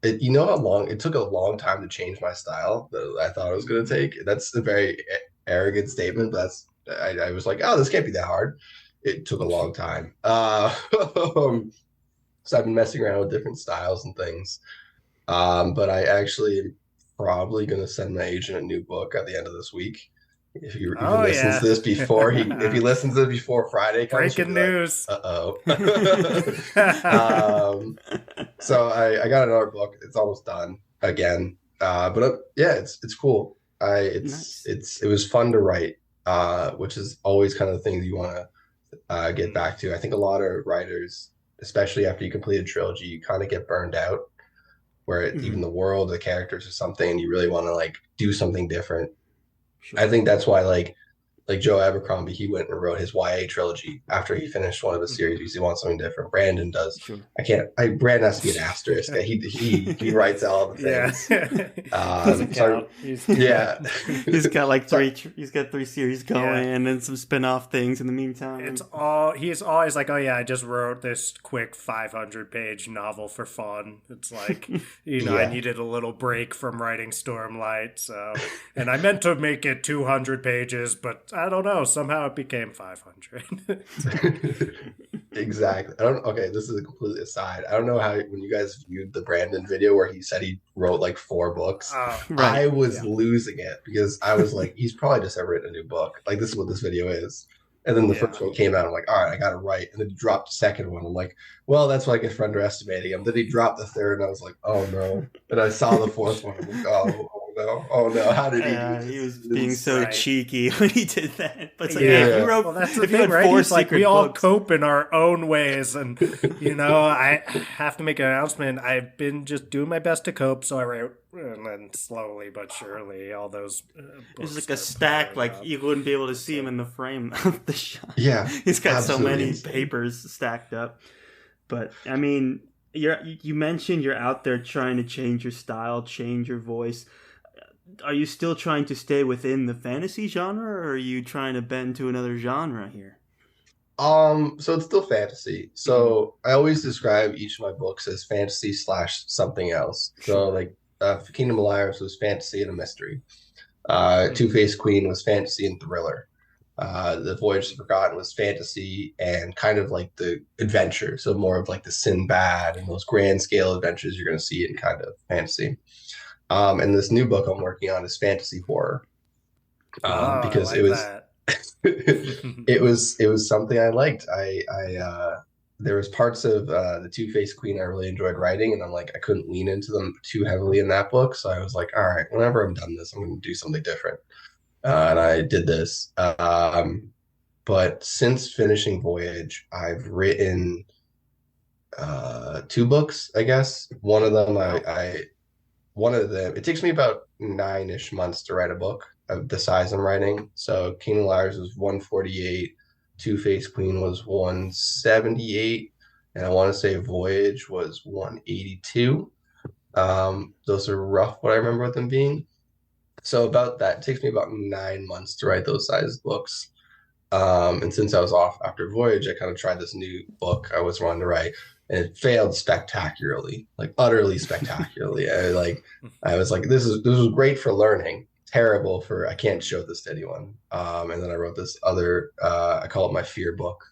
How long it took a long time to change my style that I thought it was going to take. That's a very arrogant statement, but I was like, oh, this can't be that hard. It took a long time. So I've been messing around with different styles and things. But I actually am probably going to send my agent a new book at the end of this week. If he listens to this before if he listens to it before Friday comes, breaking news. So I got another book. It's almost done again. But it's cool. It was fun to write, which is always kind of the thing that you want to get back to. I think a lot of writers, especially after you complete a trilogy, you kind of get burned out, where even the world, the characters or something, and you really want to do something different. Sure. I think that's why like Joe Abercrombie, he went and wrote his YA trilogy after he finished one of his series because he wants something different. Brandon does. Sure. Brandon has to be an asterisk. He writes all the things. He's got he's got 3 series going and then some spin-off things in the meantime. He's always like, oh yeah, I just wrote this quick 500-page novel for fun. It's like, I needed a little break from writing Stormlight, and I meant to make it 200 pages, but I don't know. Somehow it became 500. Exactly. This is a completely aside. I don't know how when you guys viewed the Brandon video where he said he wrote 4 books. I was losing it because I was like, he's probably just ever written a new book. This is what this video is. And then the first one came out. I'm like, all right, I got to write. And then he dropped the second one. I'm like, well, that's why I get for underestimating him. Then he dropped the third, and I was like, oh no. And I saw the fourth one. I'm like, oh no, how did he do this? He was being so cheeky when he did that. But if you wrote, that's the thing, right? He's like, we all cope in our own ways, and I have to make an announcement. I've been just doing my best to cope, so I write, and then slowly but surely, all those books. There's a stack, you wouldn't be able to see him in the frame of the shot. Yeah, he's got so many papers stacked up. But I mean, you mentioned you're out there trying to change your style, change your voice. Are you still trying to stay within the fantasy genre, or are you trying to bend to another genre here? So it's still fantasy. So I always describe each of my books as fantasy / something else. So Kingdom of Liars was fantasy and a mystery. Two-Faced Queen was fantasy and thriller. The Voyage to the Forgotten was fantasy and kind of like the adventure. So more of like the Sinbad and those grand scale adventures you're going to see in kind of fantasy. And this new book I'm working on is fantasy horror. Oh, I Because like that. it was something I liked. I there was parts of the Two-Faced Queen I really enjoyed writing, and I'm like I couldn't lean into them too heavily in that book, so I was like, all right, whenever I'm done this, I'm going to do something different, and I did this. But since finishing Voyage, I've written two books, I guess. One of them, one of them, it takes me about 9-ish months to write a book of the size I'm writing. So King of Liars was 148, Two-Faced Queen was 178, and I want to say Voyage was 182. Those are rough what I remember with them being. So about that, it takes me about 9 months to write those size books. And since I was off after Voyage, I kind of tried this new book I was wanting to write, and it failed spectacularly, like utterly spectacularly. I was like, this was great for learning, terrible for I can't show this to anyone. And then I wrote this other I call it my fear book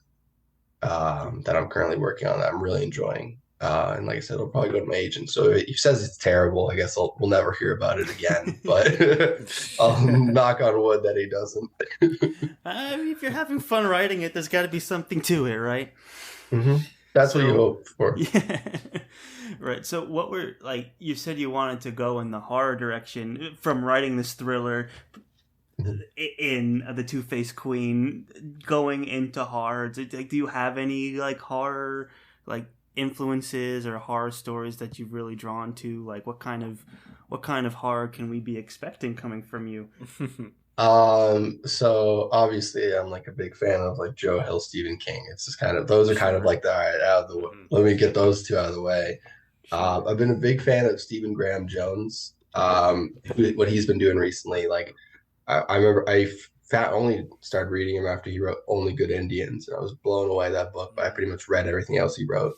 that I'm currently working on that I'm really enjoying. And like I said, it'll probably go to my agent. So if he says it's terrible, I guess we'll never hear about it again. But I'll knock on wood that he doesn't. If you're having fun writing it, there's got to be something to it, right? Mm-hmm. That's what you hope for. Yeah. Right. So what were, like, you said you wanted to go in the horror direction from writing this thriller in the Two-Faced Queen, going into horror. Do you have any like horror like influences or horror stories that you've really drawn to? Like what kind of horror can we be expecting coming from you? So obviously I'm like a big fan of like Joe Hill, Stephen King. It's just kind of those are kind of like the all right, out of the way. Let me get those two out of the way. I've been a big fan of Stephen Graham Jones. What he's been doing recently, like I remember only started reading him after he wrote Only Good Indians, and I was blown away that book. But I pretty much read everything else he wrote.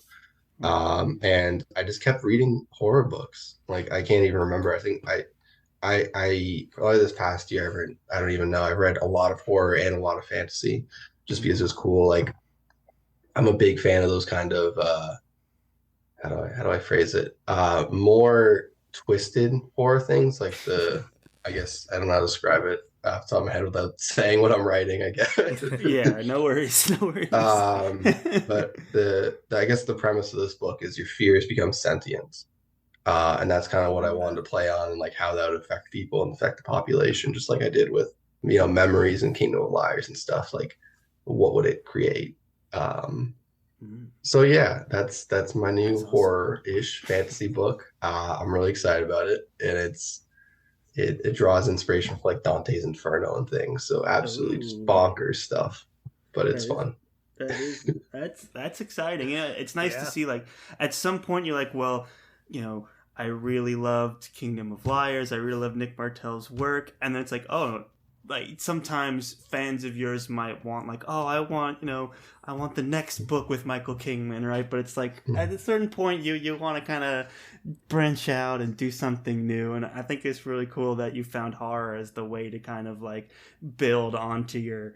And I just kept reading horror books. Like I can't even remember. I think I probably this past year I don't even know. I've read a lot of horror and a lot of fantasy just because it's cool. Like I'm a big fan of those kind of how do I phrase it? More twisted horror things like I guess I don't know how to describe it off the top of my head without saying what I'm writing, I guess. Yeah, no worries. But I guess the premise of this book is your fears become sentient. And that's kind of what I wanted to play on, and like how that would affect people and affect the population, just like I did with Memories and Kingdom of Liars and stuff. Like, what would it create? So yeah, that's my new horror-ish fantasy book. I'm really excited about it, and it draws inspiration from like Dante's Inferno and things. So absolutely just bonkers stuff, but it's fun. That's exciting. Yeah, it's nice to see. Like at some point, you're like, well, I really loved Kingdom of Liars. I really loved Nick Martell's work. And then it's like, oh, like sometimes fans of yours might want like, oh, I want the next book with Michael Kingman, right? But it's like at a certain point you want to kind of branch out and do something new. And I think it's really cool that you found horror as the way to kind of like build onto your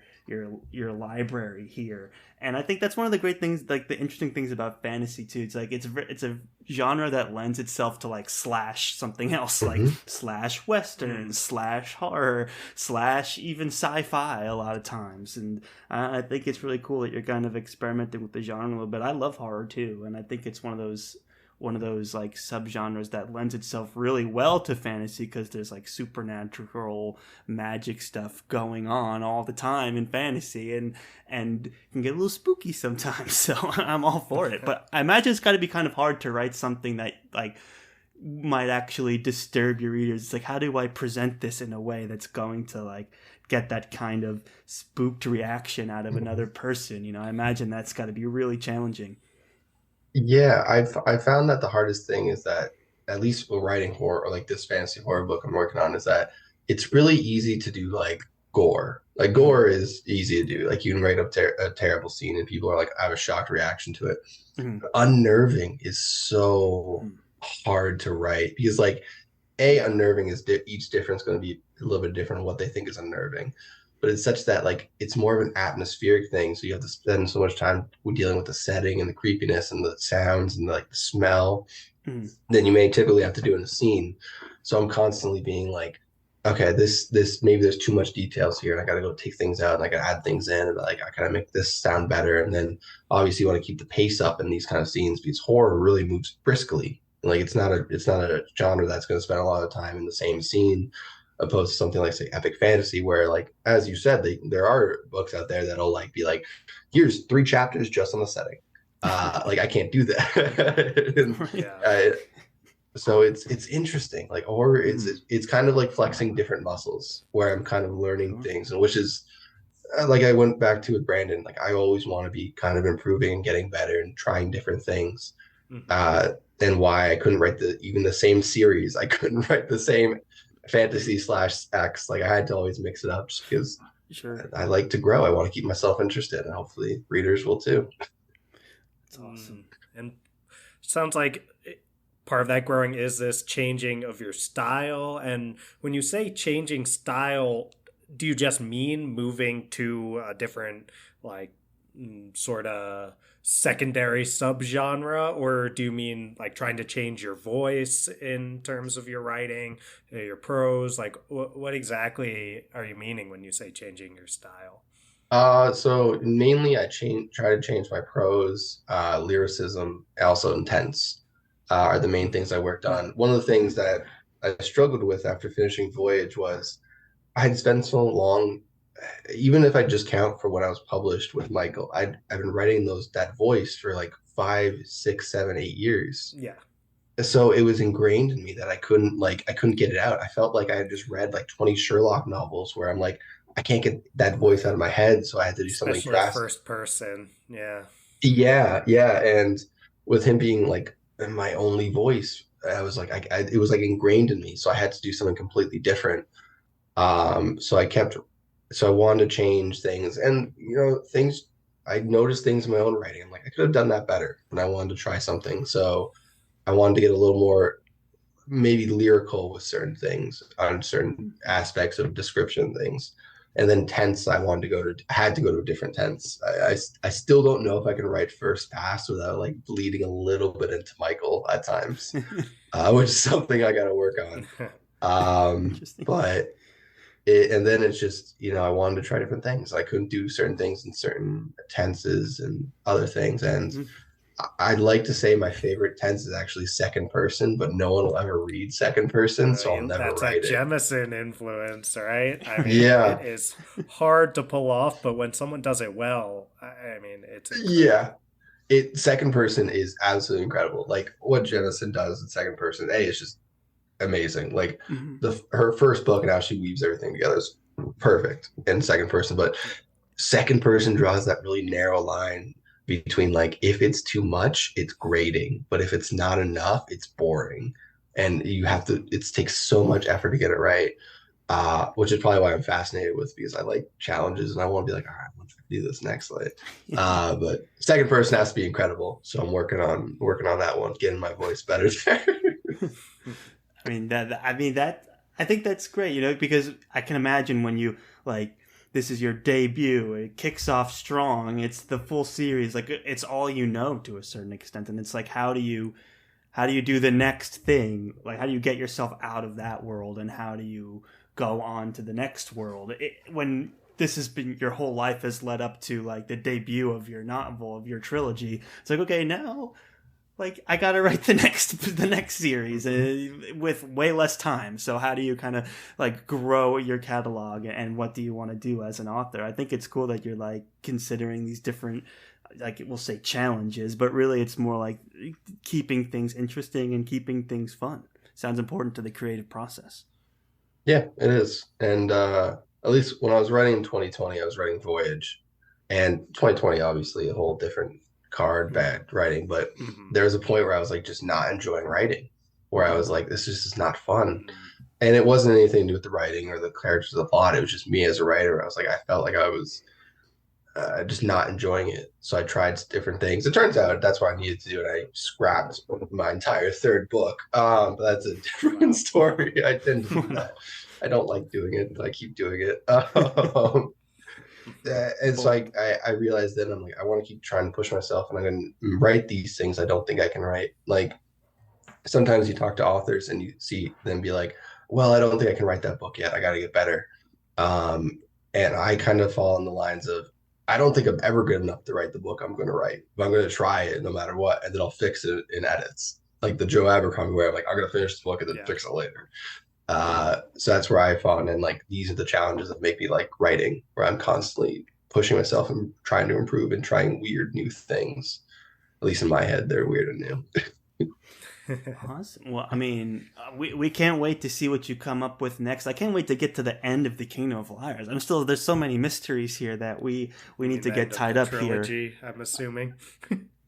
library here. And I think that's one of the great things, like the interesting things about fantasy too. It's like it's a genre that lends itself to like slash something else, like slash western, slash horror, slash even sci-fi a lot of times. And I think it's really cool that you're kind of experimenting with the genre a little bit. I love horror too, and I think it's one of those like subgenres that lends itself really well to fantasy because there's like supernatural magic stuff going on all the time in fantasy, and can get a little spooky sometimes. So I'm all for it. But I imagine it's got to be kind of hard to write something that like might actually disturb your readers. It's like, how do I present this in a way that's going to like get that kind of spooked reaction out of another person? I imagine that's got to be really challenging. Yeah, I found that the hardest thing is that, at least with writing horror or like this fantasy horror book I'm working on, is that it's really easy to do like gore. Like gore is easy to do. Like you can write up a terrible scene and people are like, I have a shocked reaction to it. Unnerving is so hard to write because like unnerving is each difference going to be a little bit different on what they think is unnerving. but it's such that like it's more of an atmospheric thing. So you have to spend so much time dealing with the setting and the creepiness and the sounds and like the smell than you may typically have to do in a scene. So I'm constantly being like, okay, this maybe there's too much details here, and I got to go take things out, and I got to add things in, and like I kind of make this sound better. And then obviously you want to keep the pace up in these kind of scenes because horror really moves briskly. Like it's not a genre that's going to spend a lot of time in the same scene, opposed to something like say epic fantasy, where like as you said, there are books out there that'll like be like, here's 3 chapters just on the setting. Like I can't do that. And, so it's interesting. Like horror, it's kind of like flexing different muscles where I'm kind of learning things, and which is like I went back to with Brandon. Like I always want to be kind of improving and getting better and trying different things. And why I couldn't write even the same series. I couldn't write the same fantasy / X. Like I had to always mix it up just because I like to grow. I want to keep myself interested, and hopefully readers will too. That's awesome. And sounds like part of that growing is this changing of your style. And when you say changing style, do you just mean moving to a different like sort of secondary subgenre, or do you mean like trying to change your voice in terms of your writing, your prose? Like what exactly are you meaning when you say changing your style? So mainly I try to change my prose, lyricism, also intense are the main things I worked on. One of the things that I struggled with after finishing Voyage was I had spent so long, even if I just count for when I was published with Michael, I've been writing that voice for like 5, 6, 7, 8 years. Yeah. So it was ingrained in me that I couldn't get it out. I felt like I had just read like 20 Sherlock novels where I'm like, I can't get that voice out of my head, so I had to do something drastic. First person, yeah. And with him being like my only voice, I was like, it was like ingrained in me, so I had to do something completely different. So I wanted to change things, and things. I noticed things in my own writing. I'm like, I could have done that better, and I wanted to try something. So I wanted to get a little more maybe lyrical with certain things on certain aspects of description things. And then tense, I had to go to a different tense. I still don't know if I can write first pass without like bleeding a little bit into Michael at times, which is something I got to work on. But and then it's just, I wanted to try different things. I couldn't do certain things in certain tenses and other things. And I'd like to say my favorite tense is actually second person, but no one will ever read second person, so I'll never write it. That's a Jemison influence, right? I mean, it is hard to pull off, but when someone does it well, I mean, it's incredible. Second person is absolutely incredible. Like what Jemison does in second person, it's just amazing. Like her first book and how she weaves everything together is perfect in second person, but second person draws that really narrow line between like if it's too much it's grating, but if it's not enough it's boring, and it takes so much effort to get it right, which is probably why I'm fascinated with, because I like challenges and I want to be like, all right, let's do this next. But second person has to be incredible, so I'm working on that one, getting my voice better there. I think that's great, because I can imagine when you like, this is your debut, it kicks off strong, it's the full series, like it's all to a certain extent, and it's like how do you do the next thing? Like how do you get yourself out of that world, and how do you go on to the next world when this has been your whole life has led up to like the debut of your novel, of your trilogy? It's like, okay, now like I gotta write the next series with way less time. So how do you kind of like grow your catalog, and what do you want to do as an author? I think it's cool that you're like considering these different, like we'll say challenges, but really it's more like keeping things interesting and keeping things fun. Sounds important to the creative process. Yeah, it is. And at least when I was writing in 2020, I was writing Voyage, and 2020 obviously a whole different card bad writing, but there was a point where I was like just not enjoying writing, where I was like, this is not fun. And it wasn't anything to do with the writing or the characters of the plot, it was just me as a writer. I was like, I felt like I was just not enjoying it. So I tried different things. It turns out that's what I needed to do, and I scrapped my entire third book. But that's a different story. I tend to do that. I don't like doing it, but I keep doing it. And so I realized then I'm like, I want to keep trying to push myself, and I'm going to write these things I don't think I can write. Like sometimes you talk to authors and you see them be like, well, I don't think I can write that book yet. I got to get better. And I kind of fall in the lines of, I don't think I'm ever good enough to write the book I'm going to write, but I'm going to try it no matter what, and then I'll fix it in edits. Like the Joe Abercrombie where I'm like, I'm going to finish the book and then fix it later. So that's where I found, and like these are the challenges that make me like writing, where I'm constantly pushing myself and trying to improve and trying weird new things. At least in my head, they're weird and new. Awesome. Well, I mean, we can't wait to see what you come up with next. I can't wait to get to the end of the Kingdom of Liars. There's so many mysteries here that we need to get tied up trilogy, here. I'm assuming.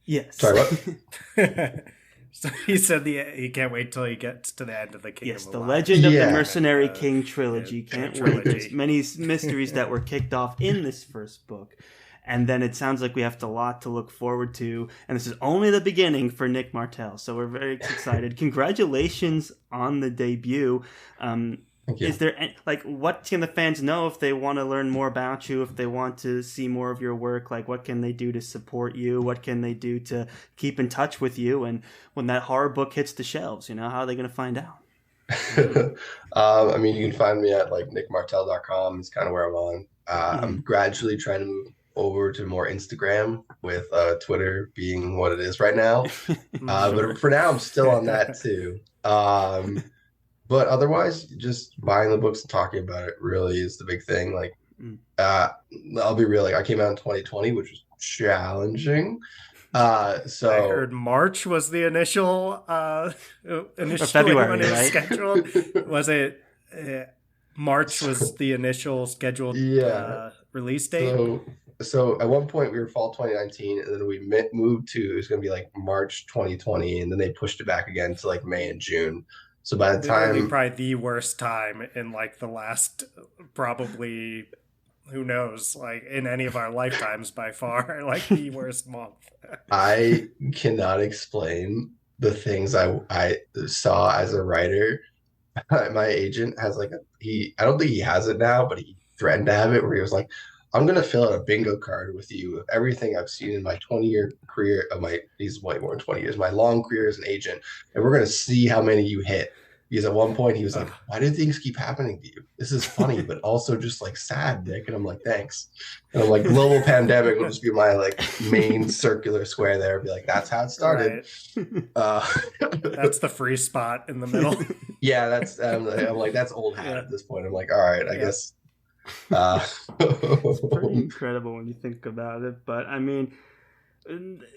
Yes. Sorry, what? So he said he can't wait till he gets to the end of the Kingdom of Liars. Yes, the Legend of the Mercenary King trilogy. Can't wait. There's many mysteries that were kicked off in this first book. And then it sounds like we have a lot to look forward to. And this is only the beginning for Nick Martell. So we're very excited. Congratulations on the debut. Is there, what can the fans know if they want to learn more about you, if they want to see more of your work? Like, what can they do to support you? What can they do to keep in touch with you? And when that horror book hits the shelves, how are they going to find out? I mean, you can find me at like nickmartell.com. It's kind of where I'm on. I'm gradually trying to move over to more Instagram, with Twitter being what it is right now. But for now, I'm still on that too. But otherwise, just buying the books and talking about it really is the big thing. Like, I'll be real. Like, I came out in 2020, which was challenging. So I heard March was the initial February, right? Scheduled. Was it March was the initial scheduled release date? So at one point we were fall 2019, and then we moved to, it was going to be like March 2020, and then they pushed it back again to like May and June. So by the time, probably the worst time in like the last, probably, who knows, like in any of our lifetimes by far, like the worst month. I cannot explain the things I saw as a writer. My agent has like I don't think he has it now, but he threatened to have it, where he was like, I'm going to fill out a bingo card with you of everything I've seen in my 20-year career he's way more than 20 years, my long career as an agent. And we're going to see how many you hit. Because at one point he was like, why do things keep happening to you? This is funny, but also just like sad, Nick. And I'm like, thanks. And I'm like, global pandemic will just be my like main circular square there. Be like, that's how it started. Right. That's the free spot in the middle. Yeah, that's, I'm like, that's old hat at this point. I'm like, all right, I guess. It's pretty incredible when you think about it, but I mean,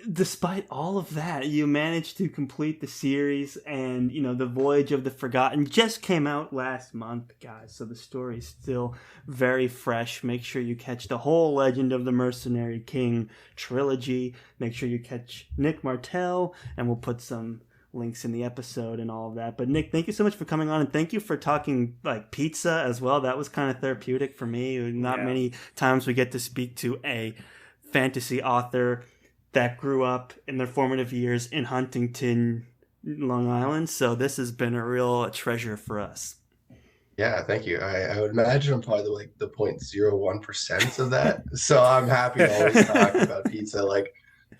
despite all of that, you managed to complete the series, and the Voyage of the Forgotten just came out last month, guys, so the story's still very fresh. Make sure you catch the whole Legend of the Mercenary King trilogy. Make sure you catch Nick Martell, and we'll put some links in the episode and all of that. But Nick, thank you so much for coming on, and thank you for talking like pizza as well. That was kind of therapeutic for me. Not many times we get to speak to a fantasy author that grew up in their formative years in Huntington, Long Island. So this has been a real treasure for us. Yeah, thank you. I would imagine I'm probably like the 0.01% of that. So I'm happy to always talk about pizza. Like,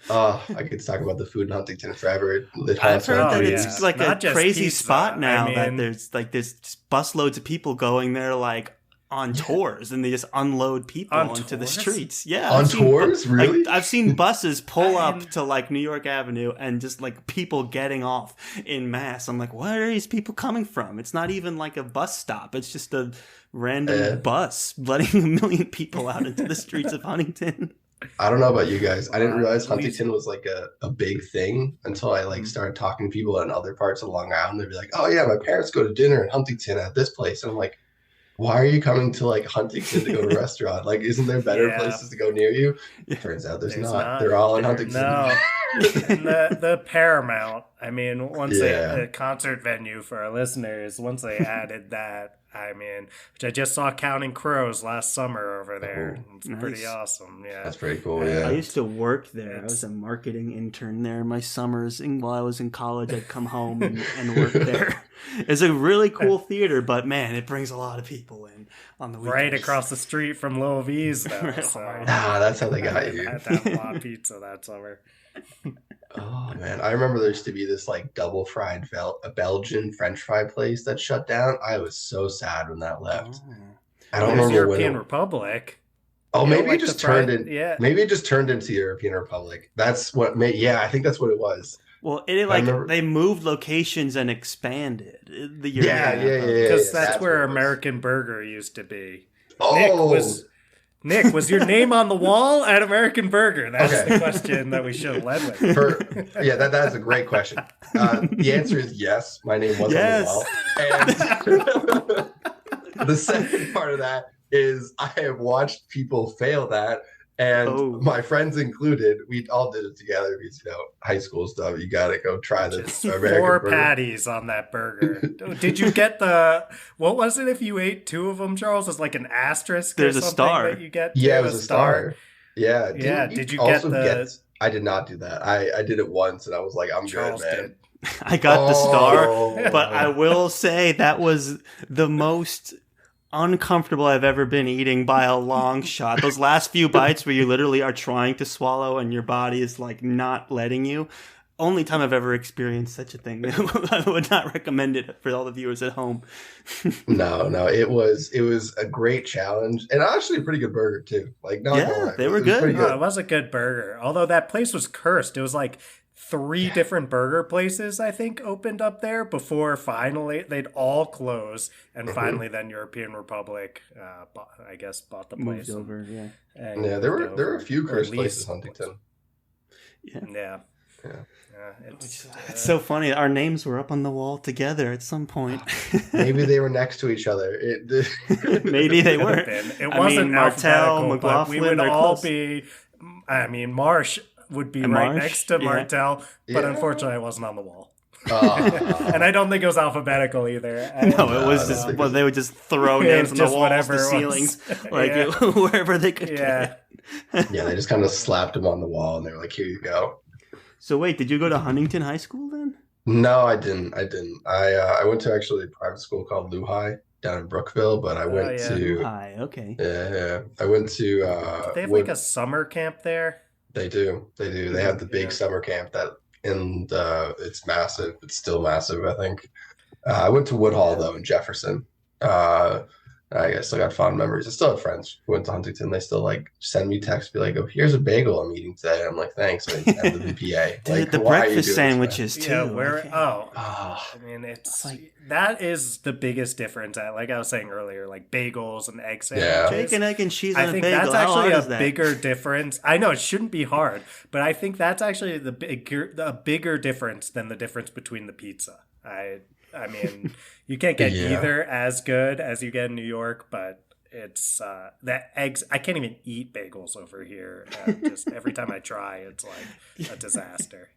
I could talk about the food in Huntington forever. I've heard that it's like not a crazy pizza spot now. That there's just busloads of people going there like on tours, and they just unload people onto the streets. Yeah, on tours, really? I've seen buses pull up to like New York Avenue, and just like people getting off in mass. I'm like, where are these people coming from? It's not even like a bus stop. It's just a random bus letting 1 million people out into the streets of Huntington. I don't know about you guys. I didn't realize Huntington was like a big thing until I like started talking to people in other parts of Long Island. They'd be like, oh yeah, my parents go to dinner in Huntington at this place. And I'm like, why are you coming to like Huntington to go to a restaurant? Like, isn't there better places to go near you? It turns out there's not. They're all in Huntington. No. the Paramount. I mean, once a concert venue for our listeners, once they added that, I mean, which I just saw Counting Crows last summer over there. Oh, It's pretty awesome. Yeah, that's pretty cool. Yeah, I used to work there. I was a marketing intern there in my summers. And while I was in college, I'd come home and work there. It's a really cool theater, but man, it brings a lot of people in on the weekends. Right across the street from Lil V's, though. Right. So that's how they got you. I had to have a lot of pizza that summer. Oh man, I remember there used to be this like double fried a Belgian French fry place that shut down. I was so sad when that left. Oh. I don't There's remember European when. Republic. Oh, You maybe don't it like just the fried- turned in. Yeah. Maybe it just turned into European Republic. That's what made. Yeah, I think that's what it was. Well, remember- they moved locations and expanded. Yeah. Because that's what where it was. American Burger used to be. Oh, Nick, was your name on the wall at American Burger? That's Okay. the question that we should have led with. That is a great question. The answer is yes. My name was Yes. on the wall. And the second part of that is I have watched people fail that, and my friends included. We all did it together because high school stuff. You got to go try this Just American 4 burger. patties on that burger. Did you get what was it if you ate 2 of them, Charles? It's like an asterisk. There's or a something star. That you get. Yeah, it was a star. Yeah. Yeah. Did you get I did not do that. I did it once, and I was like, I'm Charles good, man. did. I got the star, Oh. but I will say that was the most uncomfortable I've ever been eating by a long shot. Those last few bites where you literally are trying to swallow and your body is like not letting you. Only time I've ever experienced such a thing. I would not recommend it for all the viewers at home. No, it was a great challenge, and actually a pretty good burger too. Like, no, Yeah, they were it was good. pretty Oh, it was a good burger. Although that place was cursed. It was like 3 different burger places, I think, opened up there before finally they'd all close. And finally, then European Republic, bought the place. Moved over, yeah. and Yeah, there moved were over. a few Or cursed at places least- in Huntington. Yeah. Yeah. It's It's so funny. Our names were up on the wall together at some point. Maybe they were next to each other. Maybe they were. It I wasn't mean, Martell, alphabetical, but we McLaughlin, would they're all close. be. I mean, Marsh would be And right Marsh, next to yeah. Martell, but Yeah. unfortunately, I wasn't on the wall. Ah. And I don't think it was alphabetical either. No, it was No, just, no. well, they would just throw It names was on the just walls, whatever the it was. ceilings, like Yeah. wherever they could Yeah. get. Yeah, they just kind of slapped them on the wall, and they were like, "Here you go." So wait, did you go to Huntington High School then? No, I didn't. I went to actually a private school called Lehigh down in Brookville, but I went yeah. to Hi, okay. yeah. I went to They have Wood- like a summer camp there. They do. They have the big Yeah. summer camp and it's massive. It's still massive, I think. I went to Woodhall though in Jefferson. I still got fond memories. I still have friends who went to Huntington. They still like send me texts, be like, "Oh, here's a bagel I'm eating today." I'm like, "Thanks." I have the BPA. Dude, Like, the why are you breakfast doing this, sandwiches too. Yeah, where? Okay. Oh, Ah, I mean, it's Like- that is the biggest difference. Like I was saying earlier, like bagels and egg Yeah. sandwiches. Bacon, egg, and cheese I on a think bagel. that's How actually hard a is that? bigger difference. I know it shouldn't be hard, but I think that's actually a bigger difference than the difference between the pizza. I mean, you can't get Yeah. either as good as you get in New York, but it's that eggs. I can't even eat bagels over here. Just every time I try, it's like a disaster.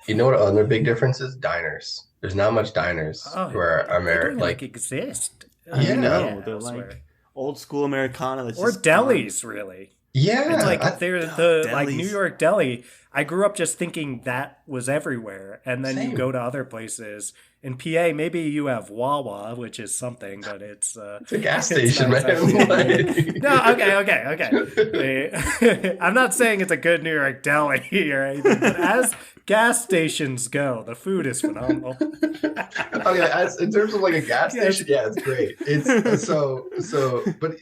you know what other big difference is? Diners. There's not much diners Oh, where They don't America even, like exist. I know. Yeah, They're elsewhere. like old school Americana. That's Or just gone. delis, really. yeah. It's like I- they're the like delis. New York deli. I grew up just thinking that was everywhere, and then Same. you go to other places in PA. Maybe you have Wawa, which is something, but it's it's a gas it's station, not man. exactly- Like- no, okay. I'm not saying it's a good New York deli or anything, but as gas stations go, the food is phenomenal. In terms of like a gas Yes. station, yeah, it's great. It's but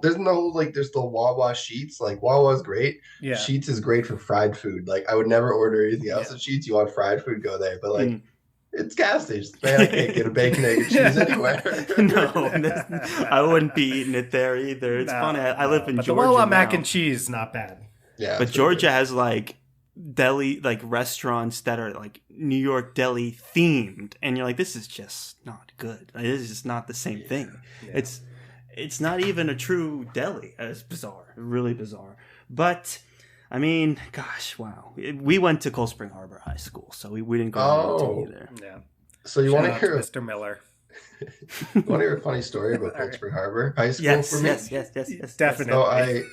there's the Wawa Sheets. Like Wawa's great. Yeah, Sheets is great for fried food. Like I would never order anything else Yeah. at Sheets. You want fried food, go there. But like Mm. it's gas stations, man. I can't get a bacon, egg, and cheese anywhere. No, I wouldn't be eating it there either. It's funny. I live in but Georgia the Wawa mac Oh, now. and cheese, not bad. Yeah, But it's Georgia has like deli, like restaurants that are like New York deli themed, and you're like, this is just not good. Like, this is just not the same thing. Yeah. It's not even a true deli. It's bizarre, really bizarre. But I mean, gosh, wow. We went to Cold Spring Harbor High School, so we didn't go to Oh. Huntington either. Yeah. So you Shout want to out to hear? Mr. Miller? Want to hear a funny story about Cold Spring Harbor High School Yes, for me? yes. Definitely.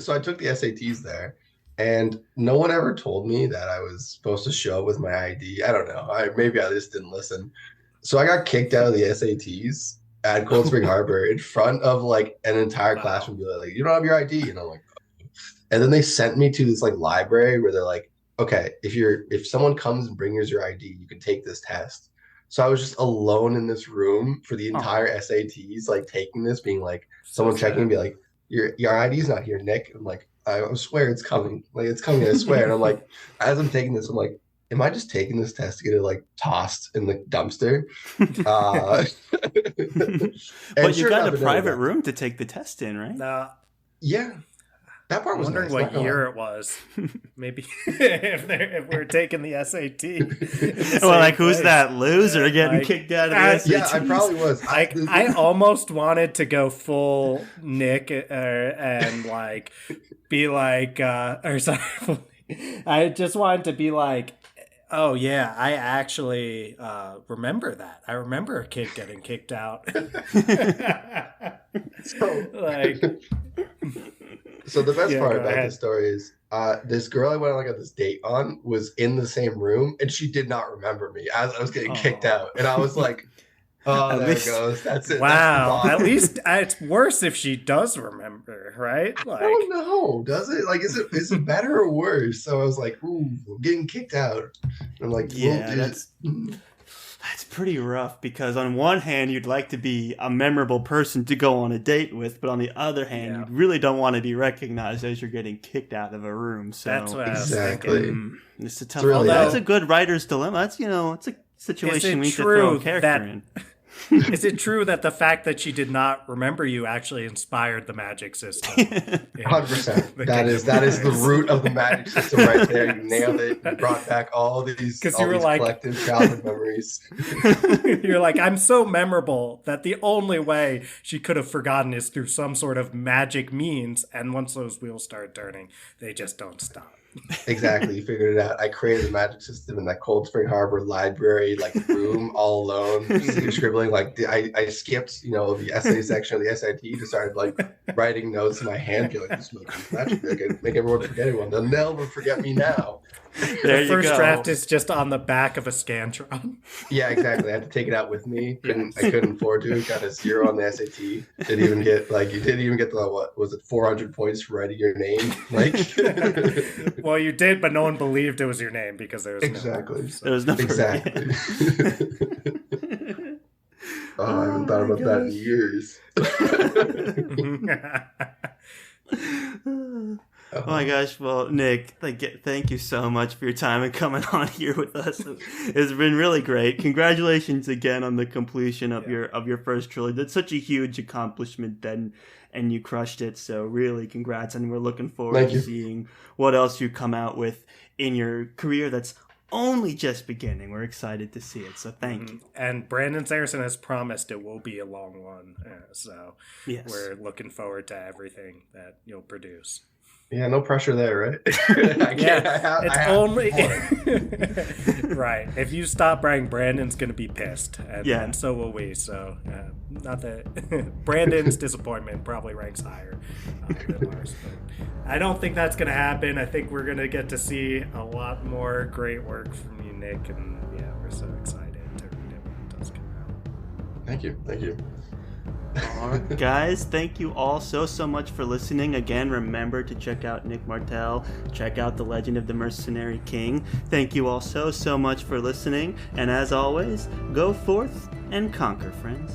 So I took the SATs there, and no one ever told me that I was supposed to show up with my ID. I don't know. Maybe I just didn't listen. So I got kicked out of the SATs at Cold Spring Harbor in front of like an entire classroom. Be like, you don't have your ID, and I'm like, and then they sent me to this like library where they're like, okay, if someone comes and brings your ID, you can take this test. So I was just alone in this room for the entire SATs, like taking this, being like, someone checking and be like, your ID's not here, Nick. I'm like, I swear it's coming. Like, it's coming, I swear. And I'm like, as I'm taking this, I'm like, am I just taking this test to get it like tossed in the dumpster? But you got a private room to take the test in, right? Yeah. That part was wondering nice, what year it was. Maybe if we're taking the SAT. Well, like, who's that loser getting kicked out of the SAT? Yeah, I probably was. I almost wanted to go full Nick and like be like, or sorry, I just wanted to be like, oh yeah, I actually remember that. I remember a kid getting kicked out. So the best part about this story is this girl I went on this date on was in the same room, and she did not remember me as I was getting kicked out. And I was like, oh, there it goes. That's it. Wow. At least it's worse if she does remember, right? Like, I don't know. Does it? Like, is it better or worse? So I was like, ooh, I'm getting kicked out. And I'm like, yeah, that's pretty rough, because on one hand you'd like to be a memorable person to go on a date with, but on the other hand you really don't want to be recognized as you're getting kicked out of a room. So that's what exactly. I was thinking. It's a tough. That's a good writer's dilemma. That's it's a situation we need to throw a character in. Is it true that the fact that she did not remember you actually inspired the magic system? 100%. That is the root of the magic system right there. You nailed it. You brought back all these collective childhood memories. You're like, I'm so memorable that the only way she could have forgotten is through some sort of magic means. And once those wheels start turning, they just don't stop. Exactly, you figured it out. I created a magic system in that Cold Spring Harbor library room all alone, scribbling. I skipped the essay section of the SAT, just started writing notes in my hand, be like, this is magic. I can make everyone forget everyone. They'll never forget me now. The first draft is just on the back of a Scantron. Yeah, exactly. I had to take it out with me. I couldn't afford to. Got a 0 on the SAT. Didn't even get the what was it, 400 points for writing your name? Well, you did, but no one believed it was your name because there was there was no exactly. I haven't thought about that in years. Oh my gosh! Well, Nick, thank you so much for your time and coming on here with us. It's been really great. Congratulations again on the completion of your first trilogy. That's such a huge accomplishment, then, and you crushed it. So really, congrats! And we're looking forward to seeing what else you come out with in your career. That's only just beginning. We're excited to see it. So thank you. And Brandon Sanderson has promised it will be a long one. So we're looking forward to everything that you'll produce. Yeah, no pressure there, right? Right. If you stop writing, Brandon's going to be pissed, and so will we. So, not that Brandon's disappointment probably ranks higher than ours, but I don't think that's going to happen. I think we're going to get to see a lot more great work from you, Nick, and we're so excited to read it when it does come out. Thank you. All right, guys, thank you all so much for listening. Again, remember to check out Nick Martell, check out The Legend of the Mercenary King. Thank you all so much for listening, and as always, go forth and conquer, friends.